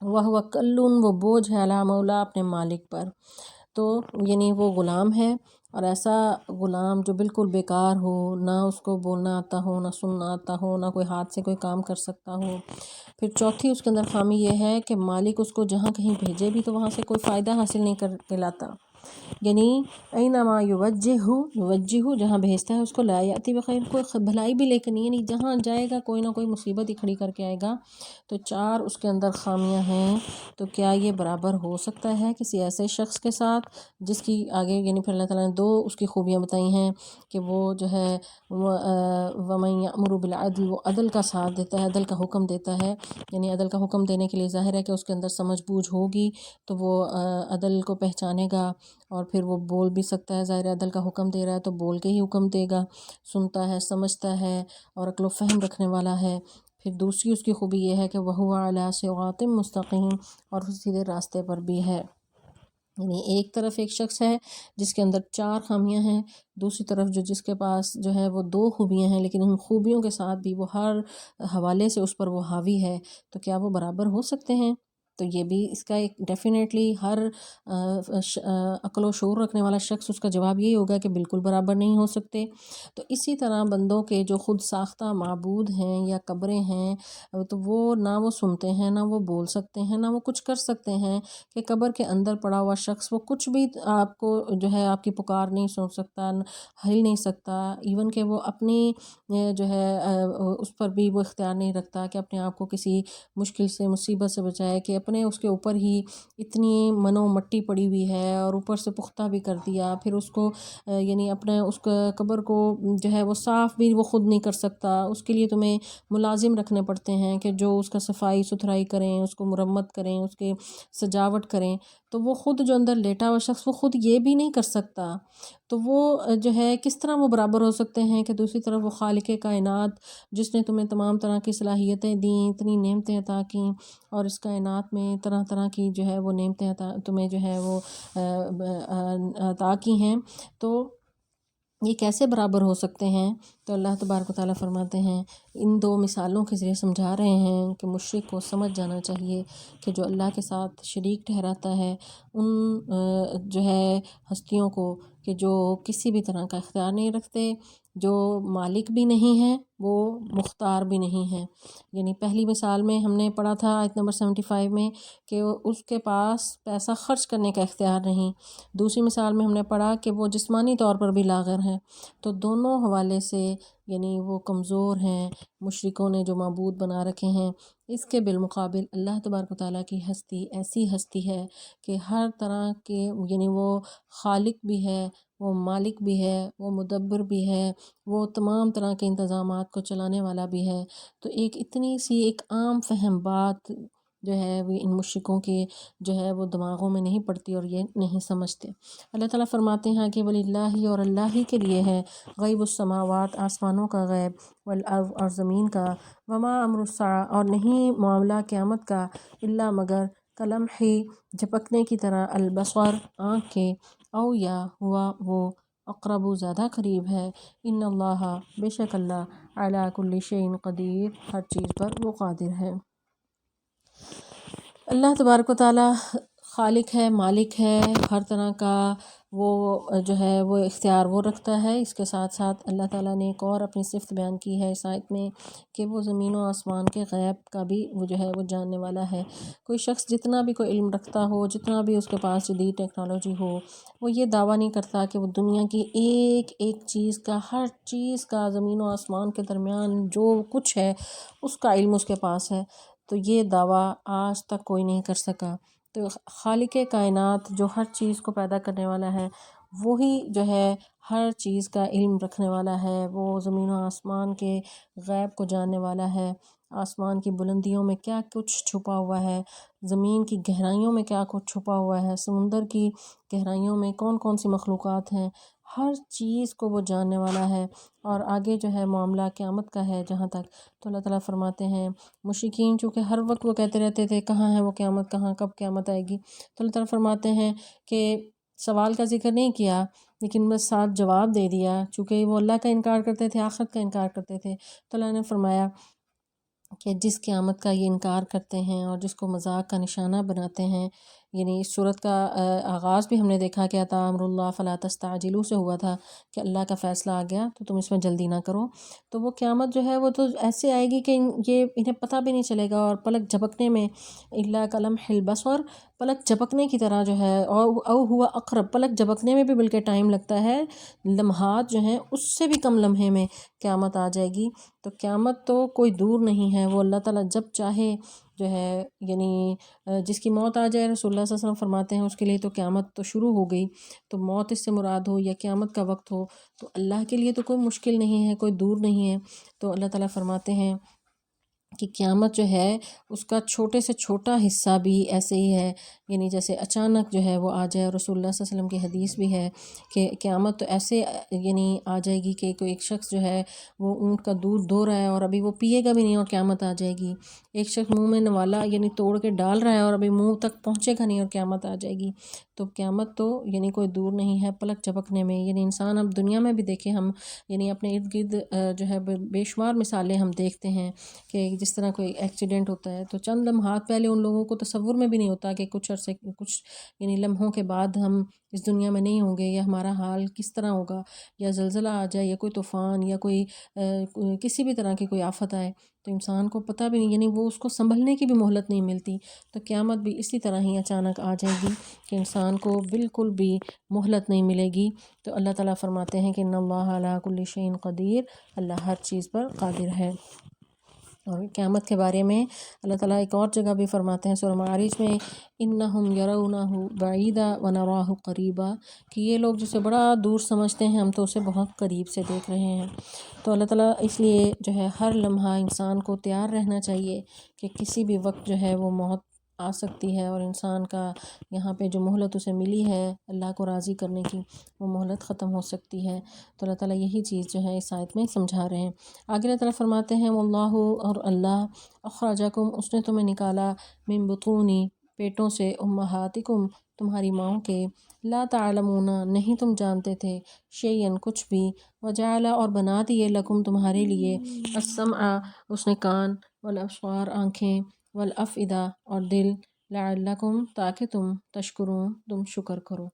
وہ کلٌ، وہ بوجھ ہے، علی مولا، اپنے مالک پر، تو یعنی وہ غلام ہے، اور ایسا غلام جو بالکل بیکار ہو، نہ اس کو بولنا آتا ہو، نہ سننا آتا ہو، نہ کوئی ہاتھ سے کوئی کام کر سکتا ہو۔ پھر چوتھی اس کے اندر خامی یہ ہے کہ مالک اس کو جہاں کہیں بھیجے بھی تو وہاں سے کوئی فائدہ حاصل نہیں کر کے لاتا، یعنی اینما یوجہ، جہاں بھیجتا ہے اس کو، لا یاتی بخیر، کوئی بھلائی بھی لے کے نہیں، یعنی جہاں جائے گا کوئی نہ کوئی مصیبت ہی کھڑی کر کے آئے گا۔ تو چار اس کے اندر خامیاں ہیں، تو کیا یہ برابر ہو سکتا ہے کسی ایسے شخص کے ساتھ جس کی آگے یعنی پھر اللہ تعالیٰ نے دو اس کی خوبیاں بتائی ہیں کہ وہ جو ہے ومن یأمر بالعدل، وہ عدل کا ساتھ دیتا ہے، عدل کا حکم دیتا ہے، یعنی عدل کا حکم دینے کے لیے ظاہر ہے کہ اس کے اندر سمجھ بوجھ ہوگی، تو وہ عدل کو پہچانے گا، اور پھر وہ بول بھی سکتا ہے، ظاہر عدل کا حکم دے رہا ہے تو بول کے ہی حکم دے گا، سنتا ہے، سمجھتا ہے، اور عقل و فہم رکھنے والا ہے۔ پھر دوسری اس کی خوبی یہ ہے کہ وہو علی صراط مستقیم، اور اس سیدھے راستے پر بھی ہے، یعنی ایک طرف ایک شخص ہے جس کے اندر چار خامیاں ہیں، دوسری طرف جس کے پاس جو ہے وہ دو خوبیاں ہیں، لیکن ان خوبیوں کے ساتھ بھی وہ ہر حوالے سے اس پر وہ حاوی ہے، تو کیا وہ برابر ہو سکتے ہیں؟ تو یہ بھی اس کا ایک ڈیفینیٹلی ہر عقل و شعور رکھنے والا شخص اس کا جواب یہی ہوگا کہ بالکل برابر نہیں ہو سکتے۔ تو اسی طرح بندوں کے جو خود ساختہ معبود ہیں یا قبریں ہیں، تو وہ نہ وہ سنتے ہیں، نہ وہ بول سکتے ہیں، نہ وہ کچھ کر سکتے ہیں، کہ قبر کے اندر پڑا ہوا شخص وہ کچھ بھی آپ کو جو ہے آپ کی پکار نہیں سن سکتا، ہل نہیں سکتا، ایون کہ وہ اپنی جو ہے اس پر بھی وہ اختیار نہیں رکھتا کہ اپنے آپ کو کسی مشکل سے، مصیبت سے بچائے، کہ اپنے اس کے اوپر ہی اتنی منو مٹی پڑی ہوئی ہے اور اوپر سے پختہ بھی کر دیا، پھر اس کو یعنی اپنے اس قبر کو جو ہے وہ صاف بھی وہ خود نہیں کر سکتا، اس کے لیے تمہیں ملازم رکھنے پڑتے ہیں کہ جو اس کا صفائی ستھرائی کریں، اس کو مرمت کریں، اس کے سجاوٹ کریں، تو وہ خود جو اندر لیٹا ہوا شخص وہ خود یہ بھی نہیں کر سکتا، تو وہ جو ہے کس طرح وہ برابر ہو سکتے ہیں کہ دوسری طرف وہ خالق کائنات جس نے تمہیں تمام طرح کی صلاحیتیں دیں، اتنی نعمتیں عطا کیں، اور اس کائنات میں طرح طرح کی جو ہے وہ نعمتیں تمہیں جو ہے وہ عطا کی ہیں، تو یہ کیسے برابر ہو سکتے ہیں؟ تو اللہ تبارک و تعالیٰ فرماتے ہیں ان دو مثالوں کے ذریعے سمجھا رہے ہیں کہ مشرک کو سمجھ جانا چاہیے کہ جو اللہ کے ساتھ شریک ٹھہراتا ہے ان جو ہے ہستیوں کو کہ جو کسی بھی طرح کا اختیار نہیں رکھتے، جو مالک بھی نہیں ہیں، وہ مختار بھی نہیں ہیں۔ یعنی پہلی مثال میں ہم نے پڑھا تھا آیت نمبر 75 میں کہ اس کے پاس پیسہ خرچ کرنے کا اختیار نہیں، دوسری مثال میں ہم نے پڑھا کہ وہ جسمانی طور پر بھی لاغر ہیں، تو دونوں حوالے سے یعنی وہ کمزور ہیں مشرکوں نے جو معبود بنا رکھے ہیں۔ اس کے بالمقابل اللہ تبارک و تعالیٰ کی ہستی ایسی ہستی ہے کہ ہر طرح کے یعنی وہ خالق بھی ہے، وہ مالک بھی ہے، وہ مدبر بھی ہے، وہ تمام طرح کے انتظامات کو چلانے والا بھی ہے۔ تو ایک اتنی سی ایک عام فہم بات جو ہے وہ ان مشرکوں کے جو ہے وہ دماغوں میں نہیں پڑتی اور یہ نہیں سمجھتے۔ اللہ تعالیٰ فرماتے ہیں کہ وَلِلَّهِ اور اللہ ہی کے لیے ہے غیب السماوات آسمانوں کا غیب، والارض اور زمین کا، وما امر الساعہ اور نہیں معاملہ قیامت کا، الا مگر کلمح جھپکنے کی طرح، البصر آنکھ کے، او یا ہوا وہ اقرب زیادہ قریب ہے، ان اللہ بے شک اللہ علی کل شیء قدیر ہر چیز پر وہ قادر ہے۔ اللہ تبارک و تعالیٰ خالق ہے، مالک ہے، ہر طرح کا وہ جو ہے وہ اختیار وہ رکھتا ہے۔ اس کے ساتھ ساتھ اللہ تعالیٰ نے ایک اور اپنی صفت بیان کی ہے اس آیت میں کہ وہ زمین و آسمان کے غیب کا بھی وہ جو ہے وہ جاننے والا ہے۔ کوئی شخص جتنا بھی کوئی علم رکھتا ہو، جتنا بھی اس کے پاس جدید ٹیکنالوجی ہو، وہ یہ دعویٰ نہیں کرتا کہ وہ دنیا کی ایک ایک چیز کا، ہر چیز کا، زمین و آسمان کے درمیان جو کچھ ہے اس کا علم اس کے پاس ہے، تو یہ دعویٰ آج تک کوئی نہیں کر سکا۔ تو خالق کائنات جو ہر چیز کو پیدا کرنے والا ہے وہی جو ہے ہر چیز کا علم رکھنے والا ہے، وہ زمین و آسمان کے غیب کو جاننے والا ہے، آسمان کی بلندیوں میں کیا کچھ چھپا ہوا ہے، زمین کی گہرائیوں میں کیا کچھ چھپا ہوا ہے، سمندر کی گہرائیوں میں کون کون سی مخلوقات ہیں، ہر چیز کو وہ جاننے والا ہے۔ اور آگے جو ہے معاملہ قیامت کا ہے جہاں تک، تو اللہ تعالیٰ فرماتے ہیں مشرکین چونکہ ہر وقت وہ کہتے رہتے تھے کہاں ہے وہ قیامت، کہاں کب قیامت آئے گی، تو اللہ تعالیٰ فرماتے ہیں کہ سوال کا ذکر نہیں کیا لیکن بس ساتھ جواب دے دیا، چونکہ وہ اللہ کا انکار کرتے تھے، آخرت کا انکار کرتے تھے، تو اللہ نے فرمایا کہ جس قیامت کا یہ انکار کرتے ہیں اور جس کو مذاق کا نشانہ بناتے ہیں، یعنی اس صورت کا آغاز بھی ہم نے دیکھا کہ اتی امر اللہ فلا تستعجلوا سے ہوا تھا کہ اللہ کا فیصلہ آ گیا تو تم اس میں جلدی نہ کرو، تو وہ قیامت جو ہے وہ تو ایسے آئے گی کہ یہ انہیں پتہ بھی نہیں چلے گا، اور پلک جھپکنے میں، الا کلمح البصر، پلک جھپکنے کی طرح جو ہے، او ہوا اقرب، پلک جھپکنے میں بھی بلکہ ٹائم لگتا ہے، لمحات جو ہیں اس سے بھی کم لمحے میں قیامت آ جائے گی۔ تو قیامت تو کوئی دور نہیں ہے، وہ اللہ تعالیٰ جب چاہے جو ہے یعنی جس کی موت آ جائے، رسول اللہ صلی اللہ علیہ وسلم فرماتے ہیں اس کے لیے تو قیامت تو شروع ہو گئی، تو موت اس سے مراد ہو یا قیامت کا وقت ہو، تو اللہ کے لیے تو کوئی مشکل نہیں ہے، کوئی دور نہیں ہے۔ تو اللہ تعالیٰ فرماتے ہیں کہ قیامت جو ہے اس کا چھوٹے سے چھوٹا حصہ بھی ایسے ہی ہے، یعنی جیسے اچانک جو ہے وہ آ جائے، اور رسول اللہ صلی اللہ علیہ وسلم کی حدیث بھی ہے کہ قیامت تو ایسے یعنی آ جائے گی کہ کوئی ایک شخص جو ہے وہ اونٹ کا دودھ دو رہا ہے اور ابھی وہ پیے گا بھی نہیں اور قیامت آ جائے گی، ایک شخص منہ میں نوالا یعنی توڑ کے ڈال رہا ہے اور ابھی منہ تک پہنچے گا نہیں اور قیامت آ جائے گی۔ تو قیامت تو یعنی کوئی دور نہیں ہے، پلک جھپکنے میں، یعنی انسان اب دنیا میں بھی دیکھیں ہم، یعنی اپنے ارد گرد جو ہے بے شمار مثالیں ہم دیکھتے ہیں کہ جس طرح کوئی ایکسیڈنٹ ہوتا ہے تو چند لمحات پہلے ان لوگوں کو تصور میں بھی نہیں ہوتا کہ کچھ عرصے کچھ یعنی لمحوں کے بعد ہم اس دنیا میں نہیں ہوں گے، یا ہمارا حال کس طرح ہوگا، یا زلزلہ آ جائے یا کوئی طوفان یا کوئی کسی بھی طرح کی کوئی آفت آئے تو انسان کو پتہ بھی نہیں، یعنی وہ اس کو سنبھلنے کی بھی مہلت نہیں ملتی، تو قیامت بھی اسی طرح ہی اچانک آ جائے گی کہ انسان کو بالکل بھی مہلت نہیں ملے گی۔ تو اللہ تعالیٰ فرماتے ہیں کہ ان اللہ علی کل شیء قدیر، اللہ ہر چیز پر قادر ہے۔ اور قیامت کے بارے میں اللہ تعالیٰ ایک اور جگہ بھی فرماتے ہیں سورہ معارج میں، انہم یرونہ بعیدا ونراہ قریبا، کہ یہ لوگ جسے بڑا دور سمجھتے ہیں ہم تو اسے بہت قریب سے دیکھ رہے ہیں۔ تو اللہ تعالیٰ اس لیے جو ہے ہر لمحہ انسان کو تیار رہنا چاہیے کہ کسی بھی وقت جو ہے وہ موت آ سکتی ہے، اور انسان کا یہاں پہ جو مہلت اسے ملی ہے اللہ کو راضی کرنے کی، وہ مہلت ختم ہو سکتی ہے۔ تو اللہ تعالیٰ یہی چیز جو ہے اس آیت میں سمجھا رہے ہیں۔ آگے اللہ تعالیٰ فرماتے ہیں واللہ، اور اللہ اخرجکم، اس نے تمہیں نکالا، من بطونی، پیٹوں سے، امہاتکم، تمہاری ماؤں کے، لا تعلمون، نہیں تم جانتے تھے، شیئن، کچھ بھی، وجعل، اور بنا دیے، لکم، تمہارے لیے، السمع، اس نے کان، والابصار، آنکھیں، والافئدہ، اور دل، لعلکم، تاکہ تم تشکرون، تم شکر کرو۔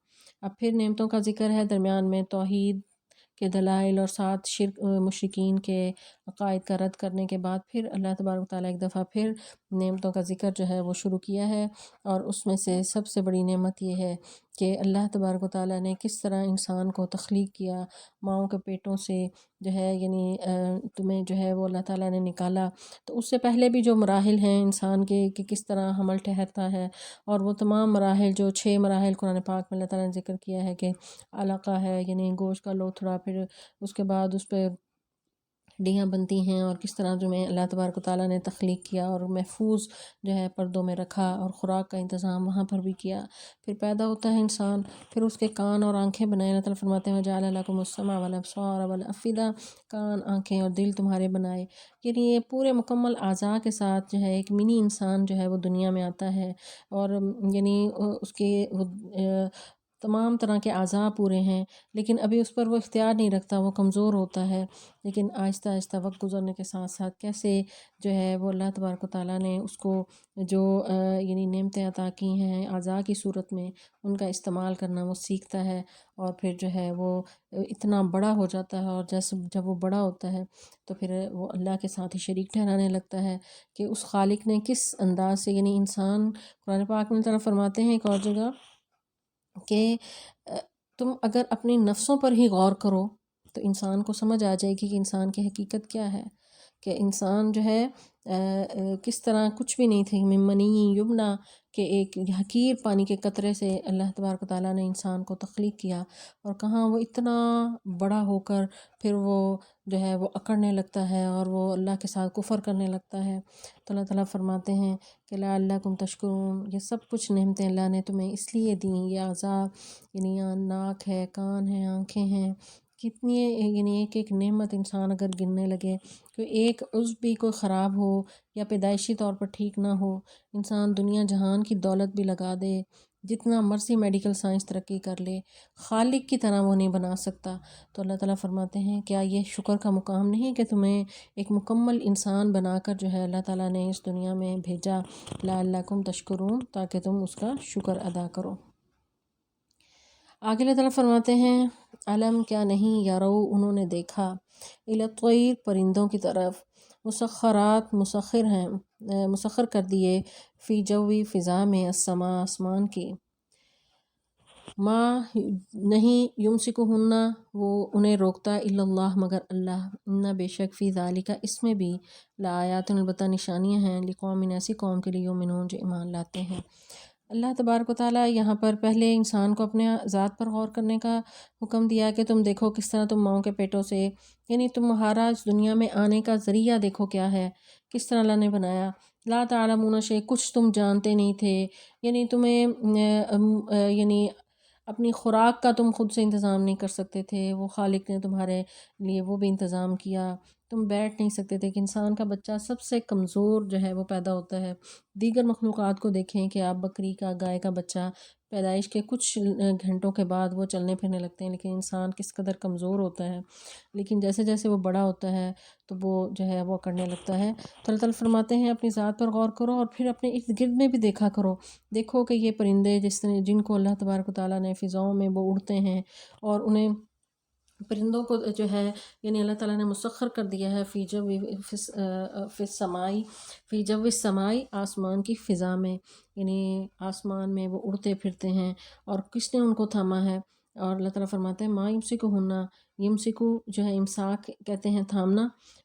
اب پھر نعمتوں کا ذکر ہے، درمیان میں توحید کے دلائل اور ساتھ شرک مشرکین کے عقائد کا رد کرنے کے بعد پھر اللہ تبارک و تعالیٰ ایک دفعہ پھر نعمتوں کا ذکر جو ہے وہ شروع کیا ہے، اور اس میں سے سب سے بڑی نعمت یہ ہے کہ اللہ تبارک و تعالیٰ نے کس طرح انسان کو تخلیق کیا، ماؤں کے پیٹوں سے جو ہے، یعنی تمہیں جو ہے وہ اللہ تعالیٰ نے نکالا۔ تو اس سے پہلے بھی جو مراحل ہیں انسان کے، کہ کس طرح حمل ٹھہرتا ہے، اور وہ تمام مراحل، جو 6 مراحل قرآن پاک میں اللہ تعالیٰ نے ذکر کیا ہے، کہ علقہ ہے یعنی گوشت کا لوتھڑا، پھر اس کے بعد اس پہ ہڈیاں بنتی ہیں، اور کس طرح جو میں اللہ تبارک و تعالیٰ نے تخلیق کیا اور محفوظ جو ہے پردوں میں رکھا، اور خوراک کا انتظام وہاں پر بھی کیا۔ پھر پیدا ہوتا ہے انسان، پھر اس کے کان اور آنکھیں بنائے، اللہ تعالیٰ فرماتے ہیں وجعل لکم السمع والابصار والافئدہ، کان، آنکھیں اور دل تمہارے بنائے، یعنی یہ پورے مکمل اعضاء کے ساتھ جو ہے ایک منی انسان جو ہے وہ دنیا میں آتا ہے، اور یعنی اس کے تمام طرح کے اعضاء پورے ہیں، لیکن ابھی اس پر وہ اختیار نہیں رکھتا، وہ کمزور ہوتا ہے، لیکن آہستہ آہستہ وقت گزرنے کے ساتھ ساتھ کیسے جو ہے وہ اللہ تبارک و تعالیٰ نے اس کو جو یعنی نعمتیں عطا کی ہیں اعضاء کی صورت میں، ان کا استعمال کرنا وہ سیکھتا ہے، اور پھر جو ہے وہ اتنا بڑا ہو جاتا ہے، اور جب وہ بڑا ہوتا ہے تو پھر وہ اللہ کے ساتھ ہی شریک ٹھہرانے لگتا ہے کہ اس خالق نے کس انداز سے، یعنی انسان، قرآن پاک میں طرف فرماتے ہیں ایک اور جگہ کہ تم اگر اپنی نفسوں پر ہی غور کرو تو انسان کو سمجھ آ جائے گی کہ انسان کی حقیقت کیا ہے، کہ انسان جو ہے کس طرح کچھ بھی نہیں تھے، من منی یمنا، کہ ایک حقیر پانی کے قطرے سے اللہ تبارک و تعالیٰ نے انسان کو تخلیق کیا، اور کہاں وہ اتنا بڑا ہو کر پھر وہ جو ہے وہ اکڑنے لگتا ہے، اور وہ اللہ کے ساتھ کفر کرنے لگتا ہے۔ تو اللہ تعالیٰ فرماتے ہیں کہ لعلکم تشکرون، یہ سب کچھ نعمتیں اللہ نے تمہیں اس لیے دیں، یہ اعضاء، یعنی ناک ہے، کان ہے، آنکھیں ہیں، کتنی، یعنی ایک ایک نعمت انسان اگر گننے لگے، کہ ایک عضو بھی کوئی خراب ہو یا پیدائشی طور پر ٹھیک نہ ہو، انسان دنیا جہان کی دولت بھی لگا دے، جتنا مرضی میڈیکل سائنس ترقی کر لے، خالق کی طرح وہ نہیں بنا سکتا۔ تو اللہ تعالیٰ فرماتے ہیں کیا یہ شکر کا مقام نہیں کہ تمہیں ایک مکمل انسان بنا کر جو ہے اللہ تعالیٰ نے اس دنیا میں بھیجا، لعلکم تشکرون، تاکہ تم اس کا شکر ادا کرو۔ آگے اللہ تعالیٰ فرماتے ہیں علم، کیا نہیں، یارو، انہوں نے دیکھا، الی الطیر، پرندوں کی طرف، مسخرات، مسخر ہیں، مسخر کر دیے، فی جوی، فضا میں، السماء، آسمان کی، ما، نہیں، یمسکہن، وہ انہیں روکتا، الا اللہ، مگر اللہ، ان، بے شک، فی ذالک، اس میں بھی، لآیات، البتہ نشانیاں ہیں، لقوم، ایسی قوم کے لیے، یؤمنون، جو ایمان لاتے ہیں۔ اللہ تبارک و تعالیٰ یہاں پر پہلے انسان کو اپنے ذات پر غور کرنے کا حکم دیا کہ تم دیکھو کس طرح تم ماؤں کے پیٹوں سے، یعنی تمہارا اس دنیا میں آنے کا ذریعہ دیکھو کیا ہے، کس طرح اللہ نے بنایا، لا تعلمون شیء، کچھ تم جانتے نہیں تھے، یعنی تمہیں یعنی اپنی خوراک کا تم خود سے انتظام نہیں کر سکتے تھے، وہ خالق نے تمہارے لیے وہ بھی انتظام کیا، تم بیٹھ نہیں سکتے تھے، کہ انسان کا بچہ سب سے کمزور جو ہے وہ پیدا ہوتا ہے۔ دیگر مخلوقات کو دیکھیں کہ آپ بکری کا، گائے کا بچہ پیدائش کے کچھ گھنٹوں کے بعد وہ چلنے پھرنے لگتے ہیں، لیکن انسان کس قدر کمزور ہوتا ہے، لیکن جیسے جیسے وہ بڑا ہوتا ہے تو وہ جو ہے وہ کرنے لگتا ہے۔ تو اللہ تعالیٰ فرماتے ہیں اپنی ذات پر غور کرو، اور پھر اپنے ارد گرد میں بھی دیکھا کرو، دیکھو کہ یہ پرندے جن کو اللہ تبارک و تعالیٰ نے فضاؤں میں وہ اڑتے ہیں، اور انہیں پرندوں کو جو ہے یعنی اللہ تعالیٰ نے مسخر کر دیا ہے، فی جو، فی السمائی، فی جو السمائی، آسمان کی فضا میں، یعنی آسمان میں وہ اڑتے پھرتے ہیں، اور کس نے ان کو تھاما ہے، اور اللہ تعالیٰ فرماتے ہیں ما یمسکہن، یمسکو جو ہے امساک کہتے ہیں تھامنا،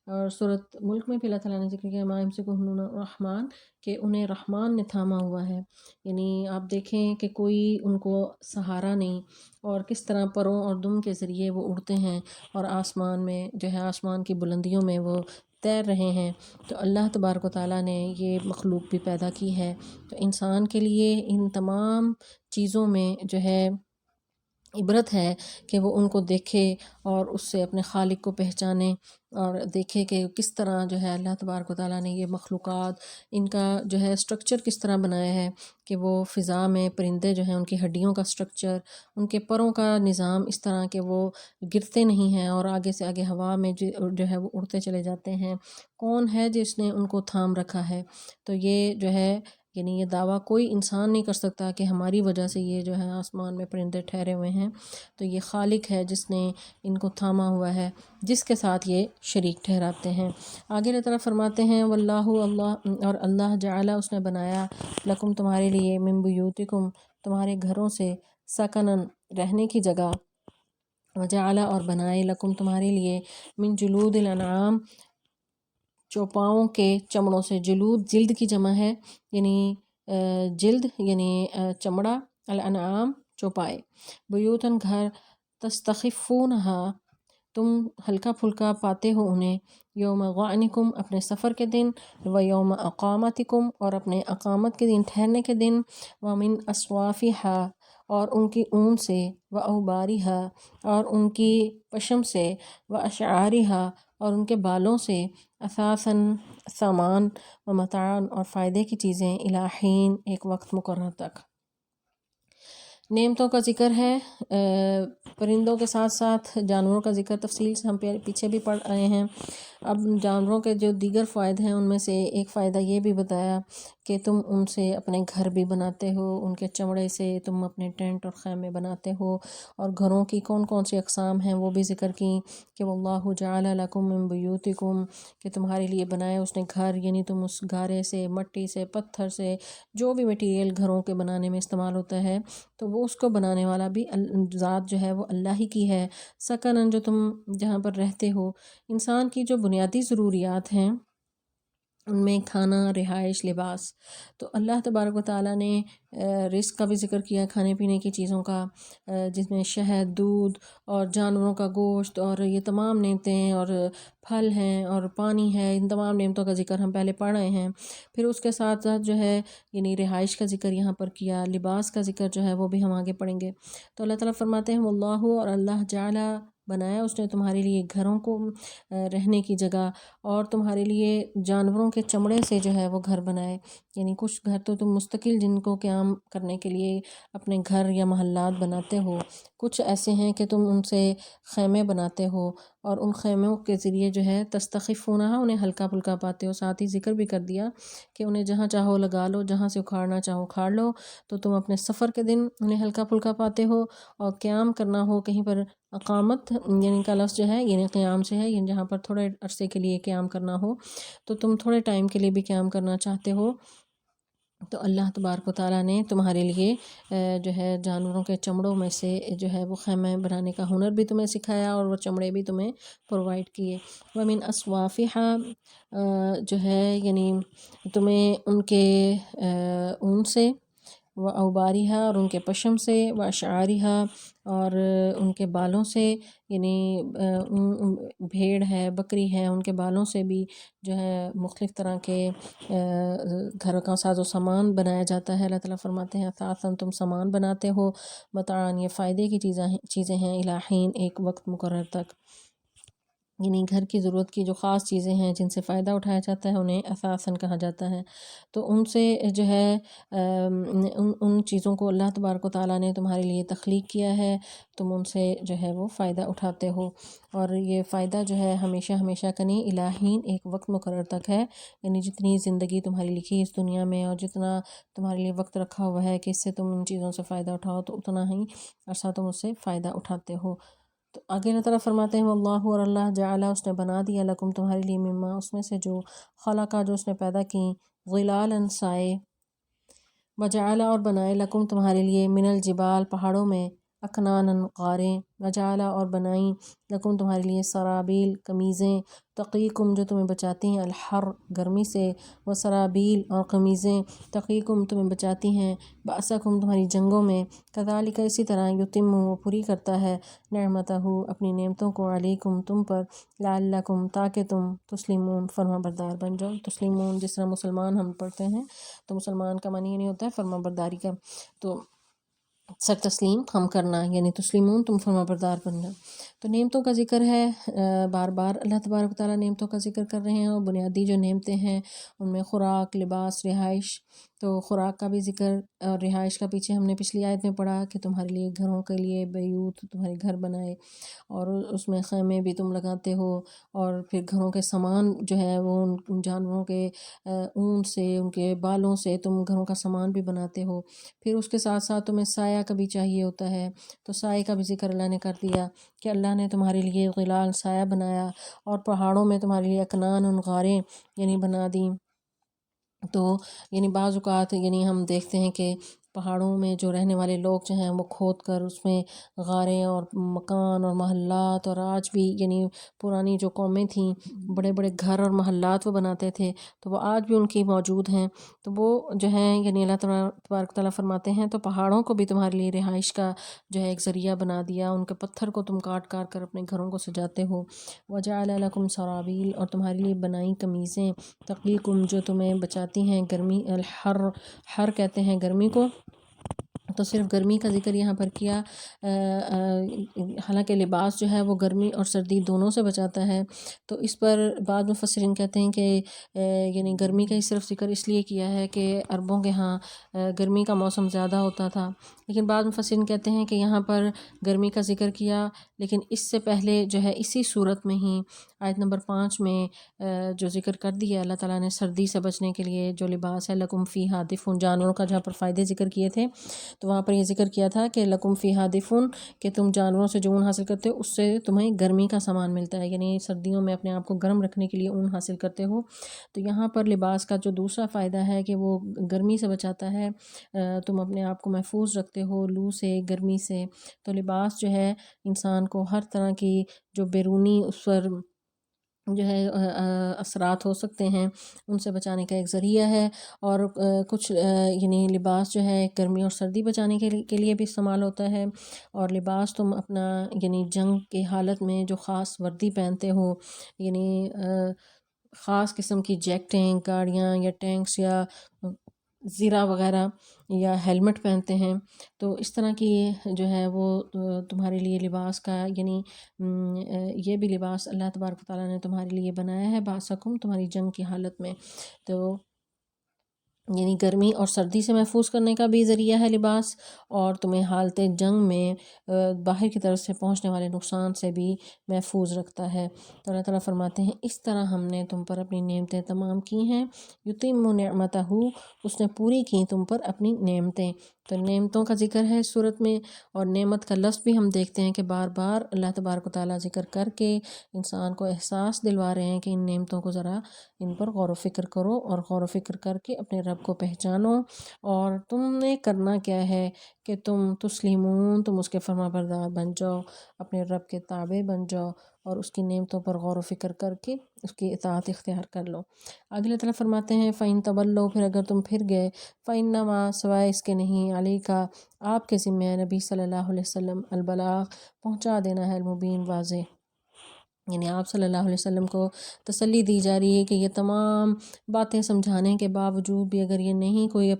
اور سورۃ ملک میں بھی اللہ تعالیٰ نے ذکر کیا ما یمسکہن الرحمن، کہ انہیں رحمان نے تھاما ہوا ہے۔ یعنی آپ دیکھیں کہ کوئی ان کو سہارا نہیں، اور کس طرح پروں اور دم کے ذریعے وہ اڑتے ہیں اور آسمان میں جو ہے آسمان کی بلندیوں میں وہ تیر رہے ہیں۔ تو اللہ تبارک و تعالیٰ نے یہ مخلوق بھی پیدا کی ہے، تو انسان کے لیے ان تمام چیزوں میں جو ہے عبرت ہے کہ وہ ان کو دیکھے اور اس سے اپنے خالق کو پہچانے، اور دیکھے کہ کس طرح جو ہے اللہ تبارک و تعالیٰ نے یہ مخلوقات، ان کا جو ہے سٹرکچر کس طرح بنایا ہے، کہ وہ فضا میں پرندے جو ہیں ان کی ہڈیوں کا سٹرکچر، ان کے پروں کا نظام اس طرح کہ وہ گرتے نہیں ہیں اور آگے سے آگے ہوا میں جو ہے وہ اڑتے چلے جاتے ہیں۔ کون ہے جس نے ان کو تھام رکھا ہے؟ تو یہ جو ہے یعنی یہ دعویٰ کوئی انسان نہیں کر سکتا کہ ہماری وجہ سے یہ جو ہے آسمان میں پرندے ٹھہرے ہوئے ہیں، تو یہ خالق ہے جس نے ان کو تھاما ہوا ہے، جس کے ساتھ یہ شریک ٹھہراتے ہیں۔ آگے اللہ تعالیٰ فرماتے ہیں واللہ، اللہ اور اللہ جعل، اس نے بنایا لکم تمہارے لیے من بیوتکم تمہارے گھروں سے سکنن رہنے کی جگہ، وجعل اور بنائے لکم تمہارے لیے من جلود الانعام چوپاؤں کے چمڑوں سے، جلود جلد کی جمع ہے، یعنی جلد یعنی چمڑا، الانعام چوپائے، بیوتن گھر، تستخفونہا تم ہلکا پھلکا پاتے ہو انہیں، یوم غعنکم اپنے سفر کے دن، و یوم اقامتکم اور اپنے اقامت کے دن، ٹھہرنے کے دن، ومن اصوافہا اور ان کی اون سے، و اوبارہا اور ان کی پشم سے، و اشعارہا اور ان کے بالوں سے، اثاثاً سامان، و متاعاً اور فائدے کی چیزیں، الی حین ایک وقت مقرر تک۔ نعمتوں کا ذکر ہے، پرندوں کے ساتھ ساتھ جانوروں کا ذکر تفصیل سے ہم پیچھے بھی پڑھ آئے ہیں۔ اب جانوروں کے جو دیگر فوائد ہیں ان میں سے ایک فائدہ یہ بھی بتایا کہ تم ان سے اپنے گھر بھی بناتے ہو، ان کے چمڑے سے تم اپنے ٹینٹ اور خیمے بناتے ہو، اور گھروں کی کون کون سی اقسام ہیں وہ بھی ذکر کی کہ واللہ جعل لکم من بیوتکم، کہ تمہارے لیے بنایا اس نے گھر، یعنی تم اس گارے سے، مٹی سے، پتھر سے، جو بھی مٹیریل گھروں کے بنانے میں استعمال ہوتا ہے تو وہ اس کو بنانے والا بھی ذات جو ہے وہ اللہ ہی کی ہے۔ سکنن جو تم جہاں پر رہتے ہو، انسان کی جو بنیادی ضروریات ہیں ان میں کھانا، رہائش، لباس، تو اللہ تبارک و تعالیٰ نے رزق کا بھی ذکر کیا، کھانے پینے کی چیزوں کا، جس میں شہد، دودھ اور جانوروں کا گوشت اور یہ تمام نعمتیں اور پھل ہیں اور پانی ہے، ان تمام نعمتوں کا ذکر ہم پہلے پڑھ رہے ہیں۔ پھر اس کے ساتھ ساتھ جو ہے یعنی رہائش کا ذکر یہاں پر کیا، لباس کا ذکر جو ہے وہ بھی ہم آگے پڑھیں گے۔ تو اللہ تعالیٰ فرماتے ہیں واللہ اور اللہ جعل بنایا اس نے تمہارے لیے گھروں کو رہنے کی جگہ، اور تمہارے لیے جانوروں کے چمڑے سے جو ہے وہ گھر بنائے، یعنی کچھ گھر تو تم مستقل جن کو قیام کرنے کے لیے اپنے گھر یا محلات بناتے ہو، کچھ ایسے ہیں کہ تم ان سے خیمے بناتے ہو، اور ان خیموں کے ذریعے جو ہے تستخفونہا انہیں ہلکا پھلکا پاتے ہو۔ ساتھ ہی ذکر بھی کر دیا کہ انہیں جہاں چاہو لگا لو، جہاں سے اکھاڑنا چاہو اکھاڑ لو، تو تم اپنے سفر کے دن انہیں ہلکا پھلکا پاتے ہو، اور قیام کرنا ہو کہیں پر، اقامت یعنی کا لفظ جو ہے یعنی قیام سے ہے، یعنی جہاں پر تھوڑے عرصے کے لیے قیام کرنا ہو تو تم تھوڑے ٹائم کے لیے بھی قیام کرنا چاہتے ہو، تو اللہ تبارک و تعالیٰ نے تمہارے لیے جو ہے جانوروں کے چمڑوں میں سے جو ہے وہ خیمہ بنانے کا ہنر بھی تمہیں سکھایا، اور وہ چمڑے بھی تمہیں پرووائڈ کیے۔ وَمِنْ أَصْوَافِهَا جو ہے یعنی تمہیں ان کے اون سے، و اوباریہا اور ان کے پشم سے، و اشعاریہا اور ان کے بالوں سے، یعنی بھیڑ ہے، بکری ہے، ان کے بالوں سے بھی جو ہے مختلف طرح کے گھر کا ساز و سامان بنایا جاتا ہے۔ اللہ تعالیٰ فرماتے ہیں اثاثاً تم سامان بناتے ہو، متاعاً یہ فائدے کی چیزیں ہیں، الی حین ایک وقت مقرر تک، یعنی گھر کی ضرورت کی جو خاص چیزیں ہیں جن سے فائدہ اٹھایا جاتا ہے انہیں اثاثاً کہا جاتا ہے۔ تو ان سے جو ہے ان چیزوں کو اللہ تبارک و تعالیٰ نے تمہارے لیے تخلیق کیا ہے، تم ان سے جو ہے وہ فائدہ اٹھاتے ہو، اور یہ فائدہ جو ہے ہمیشہ ہمیشہ کا نہیں، الی حین ایک وقت مقرر تک ہے، یعنی جتنی زندگی تمہاری لکھی ہے اس دنیا میں اور جتنا تمہارے لیے وقت رکھا ہوا ہے کہ اس سے تم ان چیزوں سے فائدہ اٹھاؤ، تو اتنا ہی عرصہ تم اس سے فائدہ اٹھاتے ہو۔ تو آگے اللہ تعالیٰ فرماتے ہیں واللہ اور اللہ جعل اس نے بنا دیا لکم تمہارے لیے مما اس میں سے جو خلقہ جو اس نے پیدا کی، ظلالاً سائے، وجعل اور بنائے لکم تمہارے لیے من الجبال پہاڑوں میں، اکنانن غاریں، وجعلا اور بنائیں، لکم تمہارے لیے سرابیل قمیضیں، تقیکم جو تمہیں بچاتی ہیں الحر گرمی سے، و سرابیل اور قمیضیں تقیکم تمہیں بچاتی ہیں بأسکم تمہاری جنگوں میں، کذالک اسی طرح یتم وہ پوری کرتا ہے نعمتہ اپنی نعمتوں کو علیکم تم پر، لعلکم تاکہ تم تسلمون فرما بردار بن جاؤ۔ تسلمون جس طرح مسلمان ہم پڑھتے ہیں تو مسلمان کا معنی یہ نہیں ہوتا ہے فرما برداری کا، تو سر تسلیم ہم کرنا، یعنی تسلیمون تم فرما بردار بننا۔ تو نعمتوں کا ذکر ہے، بار بار اللہ تبارک و تعالیٰ نعمتوں کا ذکر کر رہے ہیں، اور بنیادی جو نعمتیں ہیں ان میں خوراک، لباس، رہائش۔ تو خوراک کا بھی ذکر اور رہائش کا پیچھے ہم نے پچھلی آیت میں پڑھا کہ تمہارے لیے گھروں کے لیے بیوت تمہارے گھر بنائے، اور اس میں خیمے بھی تم لگاتے ہو، اور پھر گھروں کے سامان جو ہے وہ ان جانوروں کے اون سے، ان کے بالوں سے تم گھروں کا سامان بھی بناتے ہو۔ پھر اس کے ساتھ ساتھ تمہیں سایہ کا بھی چاہیے ہوتا ہے، تو سائے کا بھی ذکر اللہ نے کر دیا کہ اللہ نے تمہارے لیے غلال سایہ بنایا، اور پہاڑوں میں تمہارے لیے اکنان غاریں یعنی بنا دیں۔ تو یعنی بعض اوقات یعنی ہم دیکھتے ہیں کہ پہاڑوں میں جو رہنے والے لوگ جو ہیں وہ کھود کر اس میں غاریں اور مکان اور محلات، اور آج بھی یعنی پرانی جو قومیں تھیں بڑے بڑے گھر اور محلات وہ بناتے تھے، تو وہ آج بھی ان کی موجود ہیں۔ تو وہ جو ہیں یعنی اللہ تبارک تعالیٰ فرماتے ہیں تو پہاڑوں کو بھی تمہارے لیے رہائش کا جو ہے ایک ذریعہ بنا دیا، ان کے پتھر کو تم کاٹ کاٹ کر اپنے گھروں کو سجاتے ہو۔ وجعل لکم سرابیل اور تمہارے لیے بنائیں قمیصیں، تقیکم جو تمہیں بچاتی ہیں گرمی، الحر حر کہتے ہیں گرمی کو، تو صرف گرمی کا ذکر یہاں پر کیا، حالانکہ لباس جو ہے وہ گرمی اور سردی دونوں سے بچاتا ہے۔ تو اس پر بعض مفسرین کہتے ہیں کہ یعنی گرمی کا ہی صرف ذکر اس لیے کیا ہے کہ عربوں کے ہاں گرمی کا موسم زیادہ ہوتا تھا، لیکن بعض مفسرین کہتے ہیں کہ یہاں پر گرمی کا ذکر کیا لیکن اس سے پہلے جو ہے اسی صورت میں ہی آیت نمبر 5 میں جو ذکر کر دیا اللہ تعالیٰ نے سردی سے بچنے کے لیے جو لباس ہے، لکم فیہا دفء، جانوروں کا جہاں پر فائدے ذکر کیے تھے تو وہاں پر یہ ذکر کیا تھا کہ لکم فیہا دفء، کہ تم جانوروں سے جو اون حاصل کرتے ہو اس سے تمہیں گرمی کا سامان ملتا ہے، یعنی سردیوں میں اپنے آپ کو گرم رکھنے کے لیے اون حاصل کرتے ہو۔ تو یہاں پر لباس کا جو دوسرا فائدہ ہے کہ وہ گرمی سے بچاتا ہے، تم اپنے آپ کو محفوظ رکھتے ہو لو سے، گرمی سے۔ تو لباس جو ہے انسان کو ہر طرح کی جو بیرونی اس پر جو ہے اثرات ہو سکتے ہیں ان سے بچانے کا ایک ذریعہ ہے، اور کچھ یعنی لباس جو ہے گرمی اور سردی بچانے کے لیے بھی استعمال ہوتا ہے، اور لباس تم اپنا یعنی جنگ کی حالت میں جو خاص وردی پہنتے ہو، یعنی خاص قسم کی جیکٹیں، گاڑیاں یا ٹینکس یا زیرہ وغیرہ یا ہیلمٹ پہنتے ہیں، تو اس طرح کی جو ہے وہ تمہارے لیے لباس کا یعنی یہ بھی لباس اللہ تبارک و تعالیٰ نے تمہارے لیے بنایا ہے باسکم تمہاری جنگ کی حالت میں، تو یعنی گرمی اور سردی سے محفوظ کرنے کا بھی ذریعہ ہے لباس، اور تمہیں حالت جنگ میں باہر کی طرف سے پہنچنے والے نقصان سے بھی محفوظ رکھتا ہے۔ تو اللہ تعالیٰ فرماتے ہیں اس طرح ہم نے تم پر اپنی نعمتیں تمام کی ہیں، یتم نعمتہ، اس نے پوری کی تم پر اپنی نعمتیں۔ تو نعمتوں کا ذکر ہے اس صورت میں، اور نعمت کا لفظ بھی ہم دیکھتے ہیں کہ بار بار اللہ تبارک و تعالیٰ ذکر کر کے انسان کو احساس دلوا رہے ہیں کہ ان نعمتوں کو ذرا ان پر غور و فکر کرو، اور غور و فکر کر کے اپنے رب کو پہچانو، اور تم نے کرنا کیا ہے کہ تم تسلیمون، تم اس کے فرما بردار بن جاؤ، اپنے رب کے تابع بن جاؤ، اور اس کی نعمتوں پر غور و فکر کر کے اس کی اطاعت اختیار کر لو۔ اگلے طرف فرماتے ہیں فَإِن تَوَلَّوْا، پھر اگر تم پھر گئے، فَإِنَّمَا، سوائے اس کے نہیں، عَلَيْكَ، آپ کے ذمہ ہے نبی صلی اللہ علیہ وسلم، البلاغ، پہنچا دینا ہے، المبین، واضح، یعنی آپ صلی اللہ علیہ وسلم کو تسلی دی جا رہی ہے کہ یہ تمام باتیں سمجھانے کے باوجود بھی اگر یہ نہیں کوئی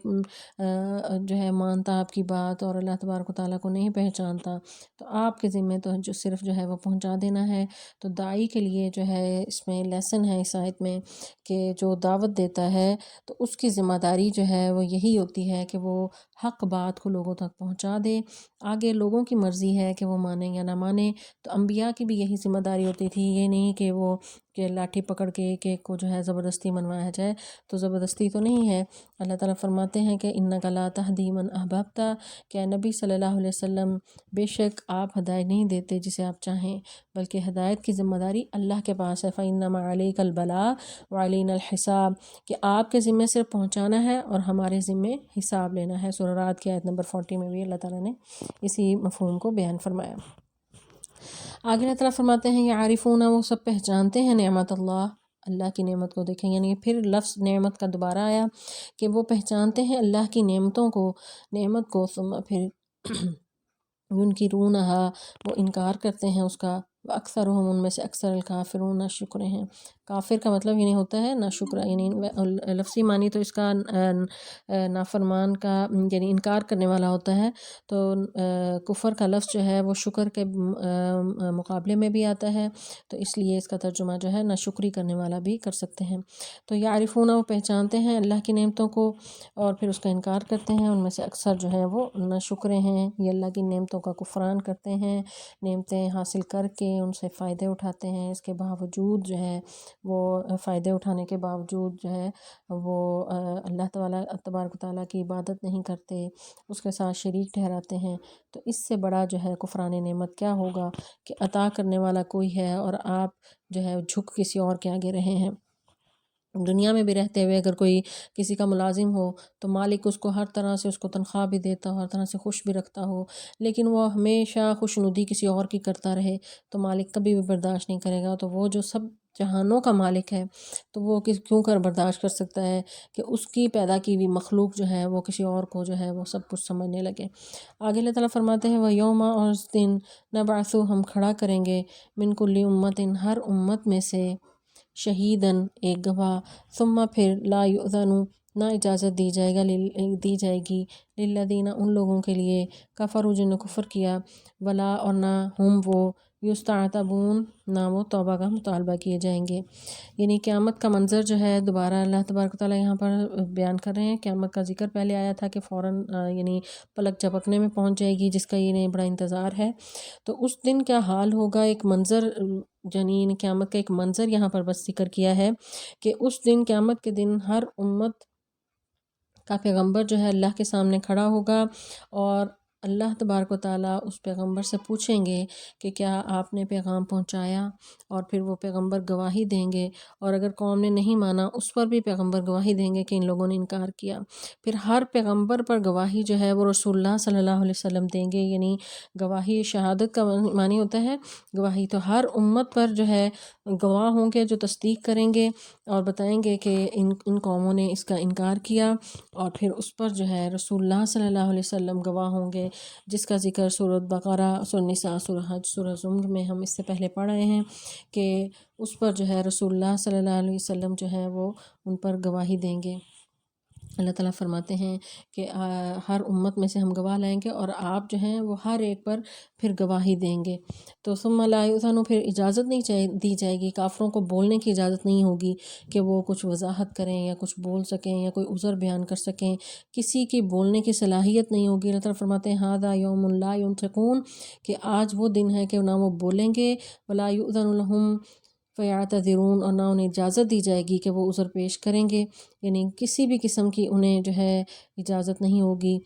جو ہے مانتا آپ کی بات اور اللہ تبارک و تعالیٰ کو نہیں پہچانتا، تو آپ کے ذمہ تو جو صرف جو ہے وہ پہنچا دینا ہے۔ تو داعی کے لیے جو ہے اس میں لیسن ہے اس آیت میں کہ جو دعوت دیتا ہے تو اس کی ذمہ داری جو ہے وہ یہی ہوتی ہے کہ وہ حق بات کو لوگوں تک پہنچا دے، آگے لوگوں کی مرضی ہے کہ وہ مانیں یا نہ مانیں۔ تو انبیاء کی بھی یہی ذمہ داری ہوتی تھی تھی، یہ نہیں کہ وہ کہ لاٹھی پکڑ کے ایک ایک کو جو ہے زبردستی منوایا جائے، تو زبردستی تو نہیں ہے۔ اللہ تعالیٰ فرماتے ہیں کہ اِنَّکَ لَا تَهْدِی مَنْ أَحْبَبْتَ، کہ نبی صلی اللہ علیہ وسلم بے شک آپ ہدایت نہیں دیتے جسے آپ چاہیں، بلکہ ہدایت کی ذمہ داری اللہ کے پاس ہے۔ فَإِنَّمَا عَلَيْكَ الْبَلَاغُ وَعَلَيْنَا الْحِسَابُ، کہ آپ کے ذمے صرف پہنچانا ہے اور ہمارے ذمے حساب لینا ہے۔ سورہ رعد کی آیت نمبر 40 میں بھی اللہ تعالیٰ نے اسی مفہوم کو بیان فرمایا۔ آگے اللہ تعالیٰ فرماتے ہیں یعرفون، وہ سب پہچانتے ہیں نعمت اللہ کی نعمت کو۔ دیکھیں یعنی پھر لفظ نعمت کا دوبارہ آیا کہ وہ پہچانتے ہیں اللہ کی نعمت کو ثم پھر ينکرونہا، وہ انکار کرتے ہیں اس کا، اکثرهم، ان میں سے اکثر الکافرون ناشکر ہیں۔ کافر کا مطلب یعنی ہوتا ہے ناشکر، یعنی لفظی معنی تو اس کا نافرمان کا یعنی انکار کرنے والا ہوتا ہے، تو کفر کا لفظ جو ہے وہ شکر کے مقابلے میں بھی آتا ہے، تو اس لیے اس کا ترجمہ جو ہے ناشکری کرنے والا بھی کر سکتے ہیں۔ تو یعرفون، وہ پہچانتے ہیں اللہ کی نعمتوں کو اور پھر اس کا انکار کرتے ہیں، ان میں سے اکثر جو ہے وہ ناشکرے ہیں، یہ اللہ کی نعمتوں کا کفران کرتے ہیں، نعمتیں حاصل کر کے ان سے فائدے اٹھاتے ہیں، اس کے باوجود جو ہے وہ فائدے اٹھانے کے باوجود جو ہے وہ اللہ تعالیٰ تبارک و تعالیٰ کی عبادت نہیں کرتے، اس کے ساتھ شریک ٹھہراتے ہیں۔ تو اس سے بڑا جو ہے کفران نعمت کیا ہوگا کہ عطا کرنے والا کوئی ہے اور آپ جو ہے جھک کسی اور کے آگے رہے ہیں۔ دنیا میں بھی رہتے ہوئے اگر کوئی کسی کا ملازم ہو تو مالک اس کو ہر طرح سے اس کو تنخواہ بھی دیتا ہو، ہر طرح سے خوش بھی رکھتا ہو، لیکن وہ ہمیشہ خوشنودی کسی اور کی کرتا رہے تو مالک کبھی بھی برداشت نہیں کرے گا۔ تو وہ جو سب جہانوں کا مالک ہے تو وہ کیوں کر برداشت کر سکتا ہے کہ اس کی پیدا کی ہوئی مخلوق جو ہے وہ کسی اور کو جو ہے وہ سب کچھ سمجھنے لگے۔ آگے اللہ تعالیٰ فرماتے ہیں وَيَوْمَ، اور اس دن نَبْعَثُ، ہم کھڑا کریں گے مِنْ كُلِّ أُمَّةٍ، ہر امت میں سے شہیداً، ایک گواہ، ثم پھر لا یؤذن، نہ اجازت دی جائے گی للذین، ان لوگوں کے لیے کفروا، جنہوں نے کفر کیا، ولا، اور نہ ہم وہ یستعتبون، نہ وہ توبہ کا مطالبہ کیے جائیں گے۔ یعنی قیامت کا منظر جو ہے دوبارہ اللہ تبارک و تعالیٰ یہاں پر بیان کر رہے ہیں۔ قیامت کا ذکر پہلے آیا تھا کہ فوراً یعنی پلک جھپکنے میں پہنچ جائے گی، جس کا یہ بڑا انتظار ہے۔ تو اس دن کیا حال ہوگا، ایک منظر یعنی قیامت کا ایک منظر یہاں پر بس ذکر کیا ہے کہ اس دن، قیامت کے دن، ہر امت کا پیغمبر جو ہے اللہ کے سامنے کھڑا ہوگا اور اللہ تبارک و تعالیٰ اس پیغمبر سے پوچھیں گے کہ کیا آپ نے پیغام پہنچایا، اور پھر وہ پیغمبر گواہی دیں گے، اور اگر قوم نے نہیں مانا اس پر بھی پیغمبر گواہی دیں گے کہ ان لوگوں نے انکار کیا۔ پھر ہر پیغمبر پر گواہی جو ہے وہ رسول اللہ صلی اللہ علیہ وسلم دیں گے، یعنی گواہی شہادت کا معنی ہوتا ہے گواہی، تو ہر امت پر جو ہے گواہ ہوں گے جو تصدیق کریں گے اور بتائیں گے کہ ان قوموں نے اس کا انکار کیا، اور پھر اس پر جو ہے رسول اللہ صلی اللہ علیہ وسلم گواہ ہوں گے، جس کا ذکر سورۃ بقرہ، سورۃ نساء، سورۃ حج، سورۃ زمر میں ہم اس سے پہلے پڑھ رہے ہیں کہ اس پر جو ہے رسول اللہ صلی اللہ علیہ وسلم جو ہے وہ ان پر گواہی دیں گے۔ اللہ تعالیٰ فرماتے ہیں کہ ہر امت میں سے ہم گواہ لائیں گے اور آپ جو ہیں وہ ہر ایک پر پھر گواہی دیں گے۔ تو ثم لا یؤذن، پھر اجازت نہیں دی جائے گی، کافروں کو بولنے کی اجازت نہیں ہوگی کہ وہ کچھ وضاحت کریں یا کچھ بول سکیں یا کوئی عذر بیان کر سکیں، کسی کی بولنے کی صلاحیت نہیں ہوگی۔ اللہ تعالیٰ فرماتے ہیں ھذا یوم لا ینطقون، کہ آج وہ دن ہے کہ نہ وہ بولیں گے، ولا یؤذن لہم فیعتذرون، اور نہ انہیں اجازت دی جائے گی کہ وہ عذر پیش کریں گے، یعنی کسی بھی قسم کی انہیں جو ہے اجازت نہیں ہوگی۔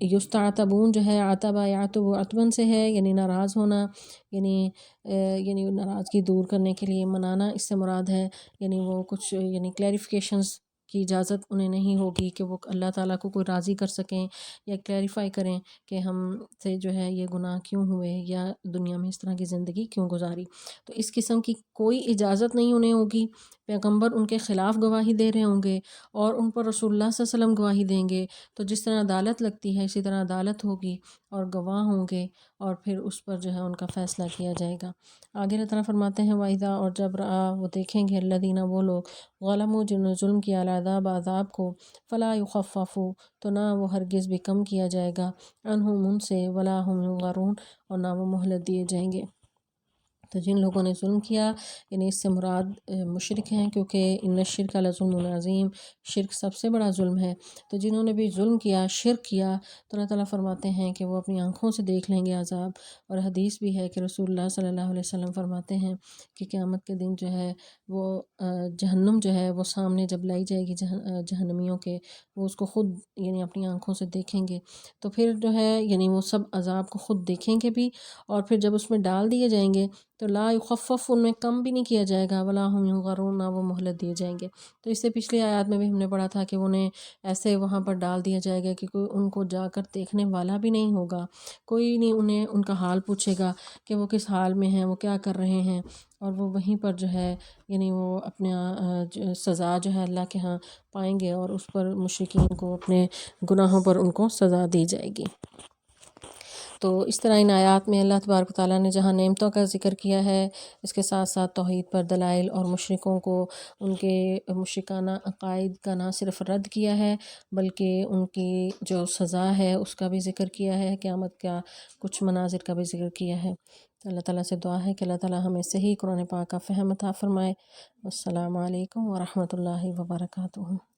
یستعتبون جو ہے عتبہ یعتب عتباً سے ہے، یعنی ناراض ہونا، یعنی ناراضگی دور کرنے کے لیے منانا اس سے مراد ہے، یعنی وہ کچھ یعنی کلیریفیکیشنز کی اجازت انہیں نہیں ہوگی کہ وہ اللہ تعالیٰ کو کوئی راضی کر سکیں یا کلیریفائی کریں کہ ہم سے جو ہے یہ گناہ کیوں ہوئے یا دنیا میں اس طرح کی زندگی کیوں گزاری۔ تو اس قسم کی کوئی اجازت نہیں انہیں ہوگی۔ پیغمبر ان کے خلاف گواہی دے رہے ہوں گے اور ان پر رسول اللہ صلی اللہ علیہ وسلم گواہی دیں گے، تو جس طرح عدالت لگتی ہے اسی طرح عدالت ہوگی اور گواہ ہوں گے، اور پھر اس پر جو ہے ان کا فیصلہ کیا جائے گا۔ آگے اللہ تعالیٰ فرماتے ہیں وَإِذَا، اور جب وہ دیکھیں گے الذین، وہ لوگ ظلموا، جنہوں نے ظلم کیا، العذاب، عذاب کو، فلا یخفف، تو نہ وہ ہرگز بھی کم کیا جائے گا، عنہم، ان سے، ولا هم ینظرون، اور نہ وہ مہلت دیے جائیں گے۔ تو جن لوگوں نے ظلم کیا یعنی اس سے مراد مشرک ہیں، کیونکہ ان الشرک لظلم عظیم، شرک سب سے بڑا ظلم ہے۔ تو جنہوں نے بھی ظلم کیا، شرک کیا، تو اللہ تعالیٰ فرماتے ہیں کہ وہ اپنی آنکھوں سے دیکھ لیں گے عذاب۔ اور حدیث بھی ہے کہ رسول اللہ صلی اللہ علیہ وسلم فرماتے ہیں کہ قیامت کے دن جو ہے وہ جہنم جو ہے وہ سامنے جب لائی جائے گی جہنمیوں کے، وہ اس کو خود یعنی اپنی آنکھوں سے دیکھیں گے، تو پھر جو ہے یعنی وہ سب عذاب کو خود دیکھیں گے بھی، اور پھر جب اس میں ڈال دیے جائیں گے تو لا یخفف، ان میں کم بھی نہیں کیا جائے گا، ولا ہم ینظرون، نہ وہ مہلت دیے جائیں گے۔ تو اس سے پچھلی آیات میں بھی ہم نے پڑھا تھا کہ انہیں ایسے وہاں پر ڈال دیا جائے گا کہ کوئی ان کو جا کر دیکھنے والا بھی نہیں ہوگا، کوئی نہیں انہیں ان کا حال پوچھے گا کہ وہ کس حال میں ہیں، وہ کیا کر رہے ہیں، اور وہ وہیں پر جو ہے یعنی وہ اپنا سزا جو ہے اللہ کے ہاں پائیں گے، اور اس پر مشرکین کو اپنے گناہوں پر ان کو سزا دی جائے گی۔ تو اس طرح ان آیات میں اللہ تبارک و تعالیٰ نے جہاں نعمتوں کا ذکر کیا ہے، اس کے ساتھ ساتھ توحید پر دلائل اور مشرکوں کو ان کے مشرکانہ عقائد کا نہ صرف رد کیا ہے بلکہ ان کی جو سزا ہے اس کا بھی ذکر کیا ہے، قیامت کا کچھ مناظر کا بھی ذکر کیا ہے۔ تو اللہ تعالیٰ سے دعا ہے کہ اللہ تعالیٰ ہمیں صحیح قرآن پاک کا فہم عطا فرمائے۔ السلام علیکم ورحمۃ اللہ وبرکاتہ۔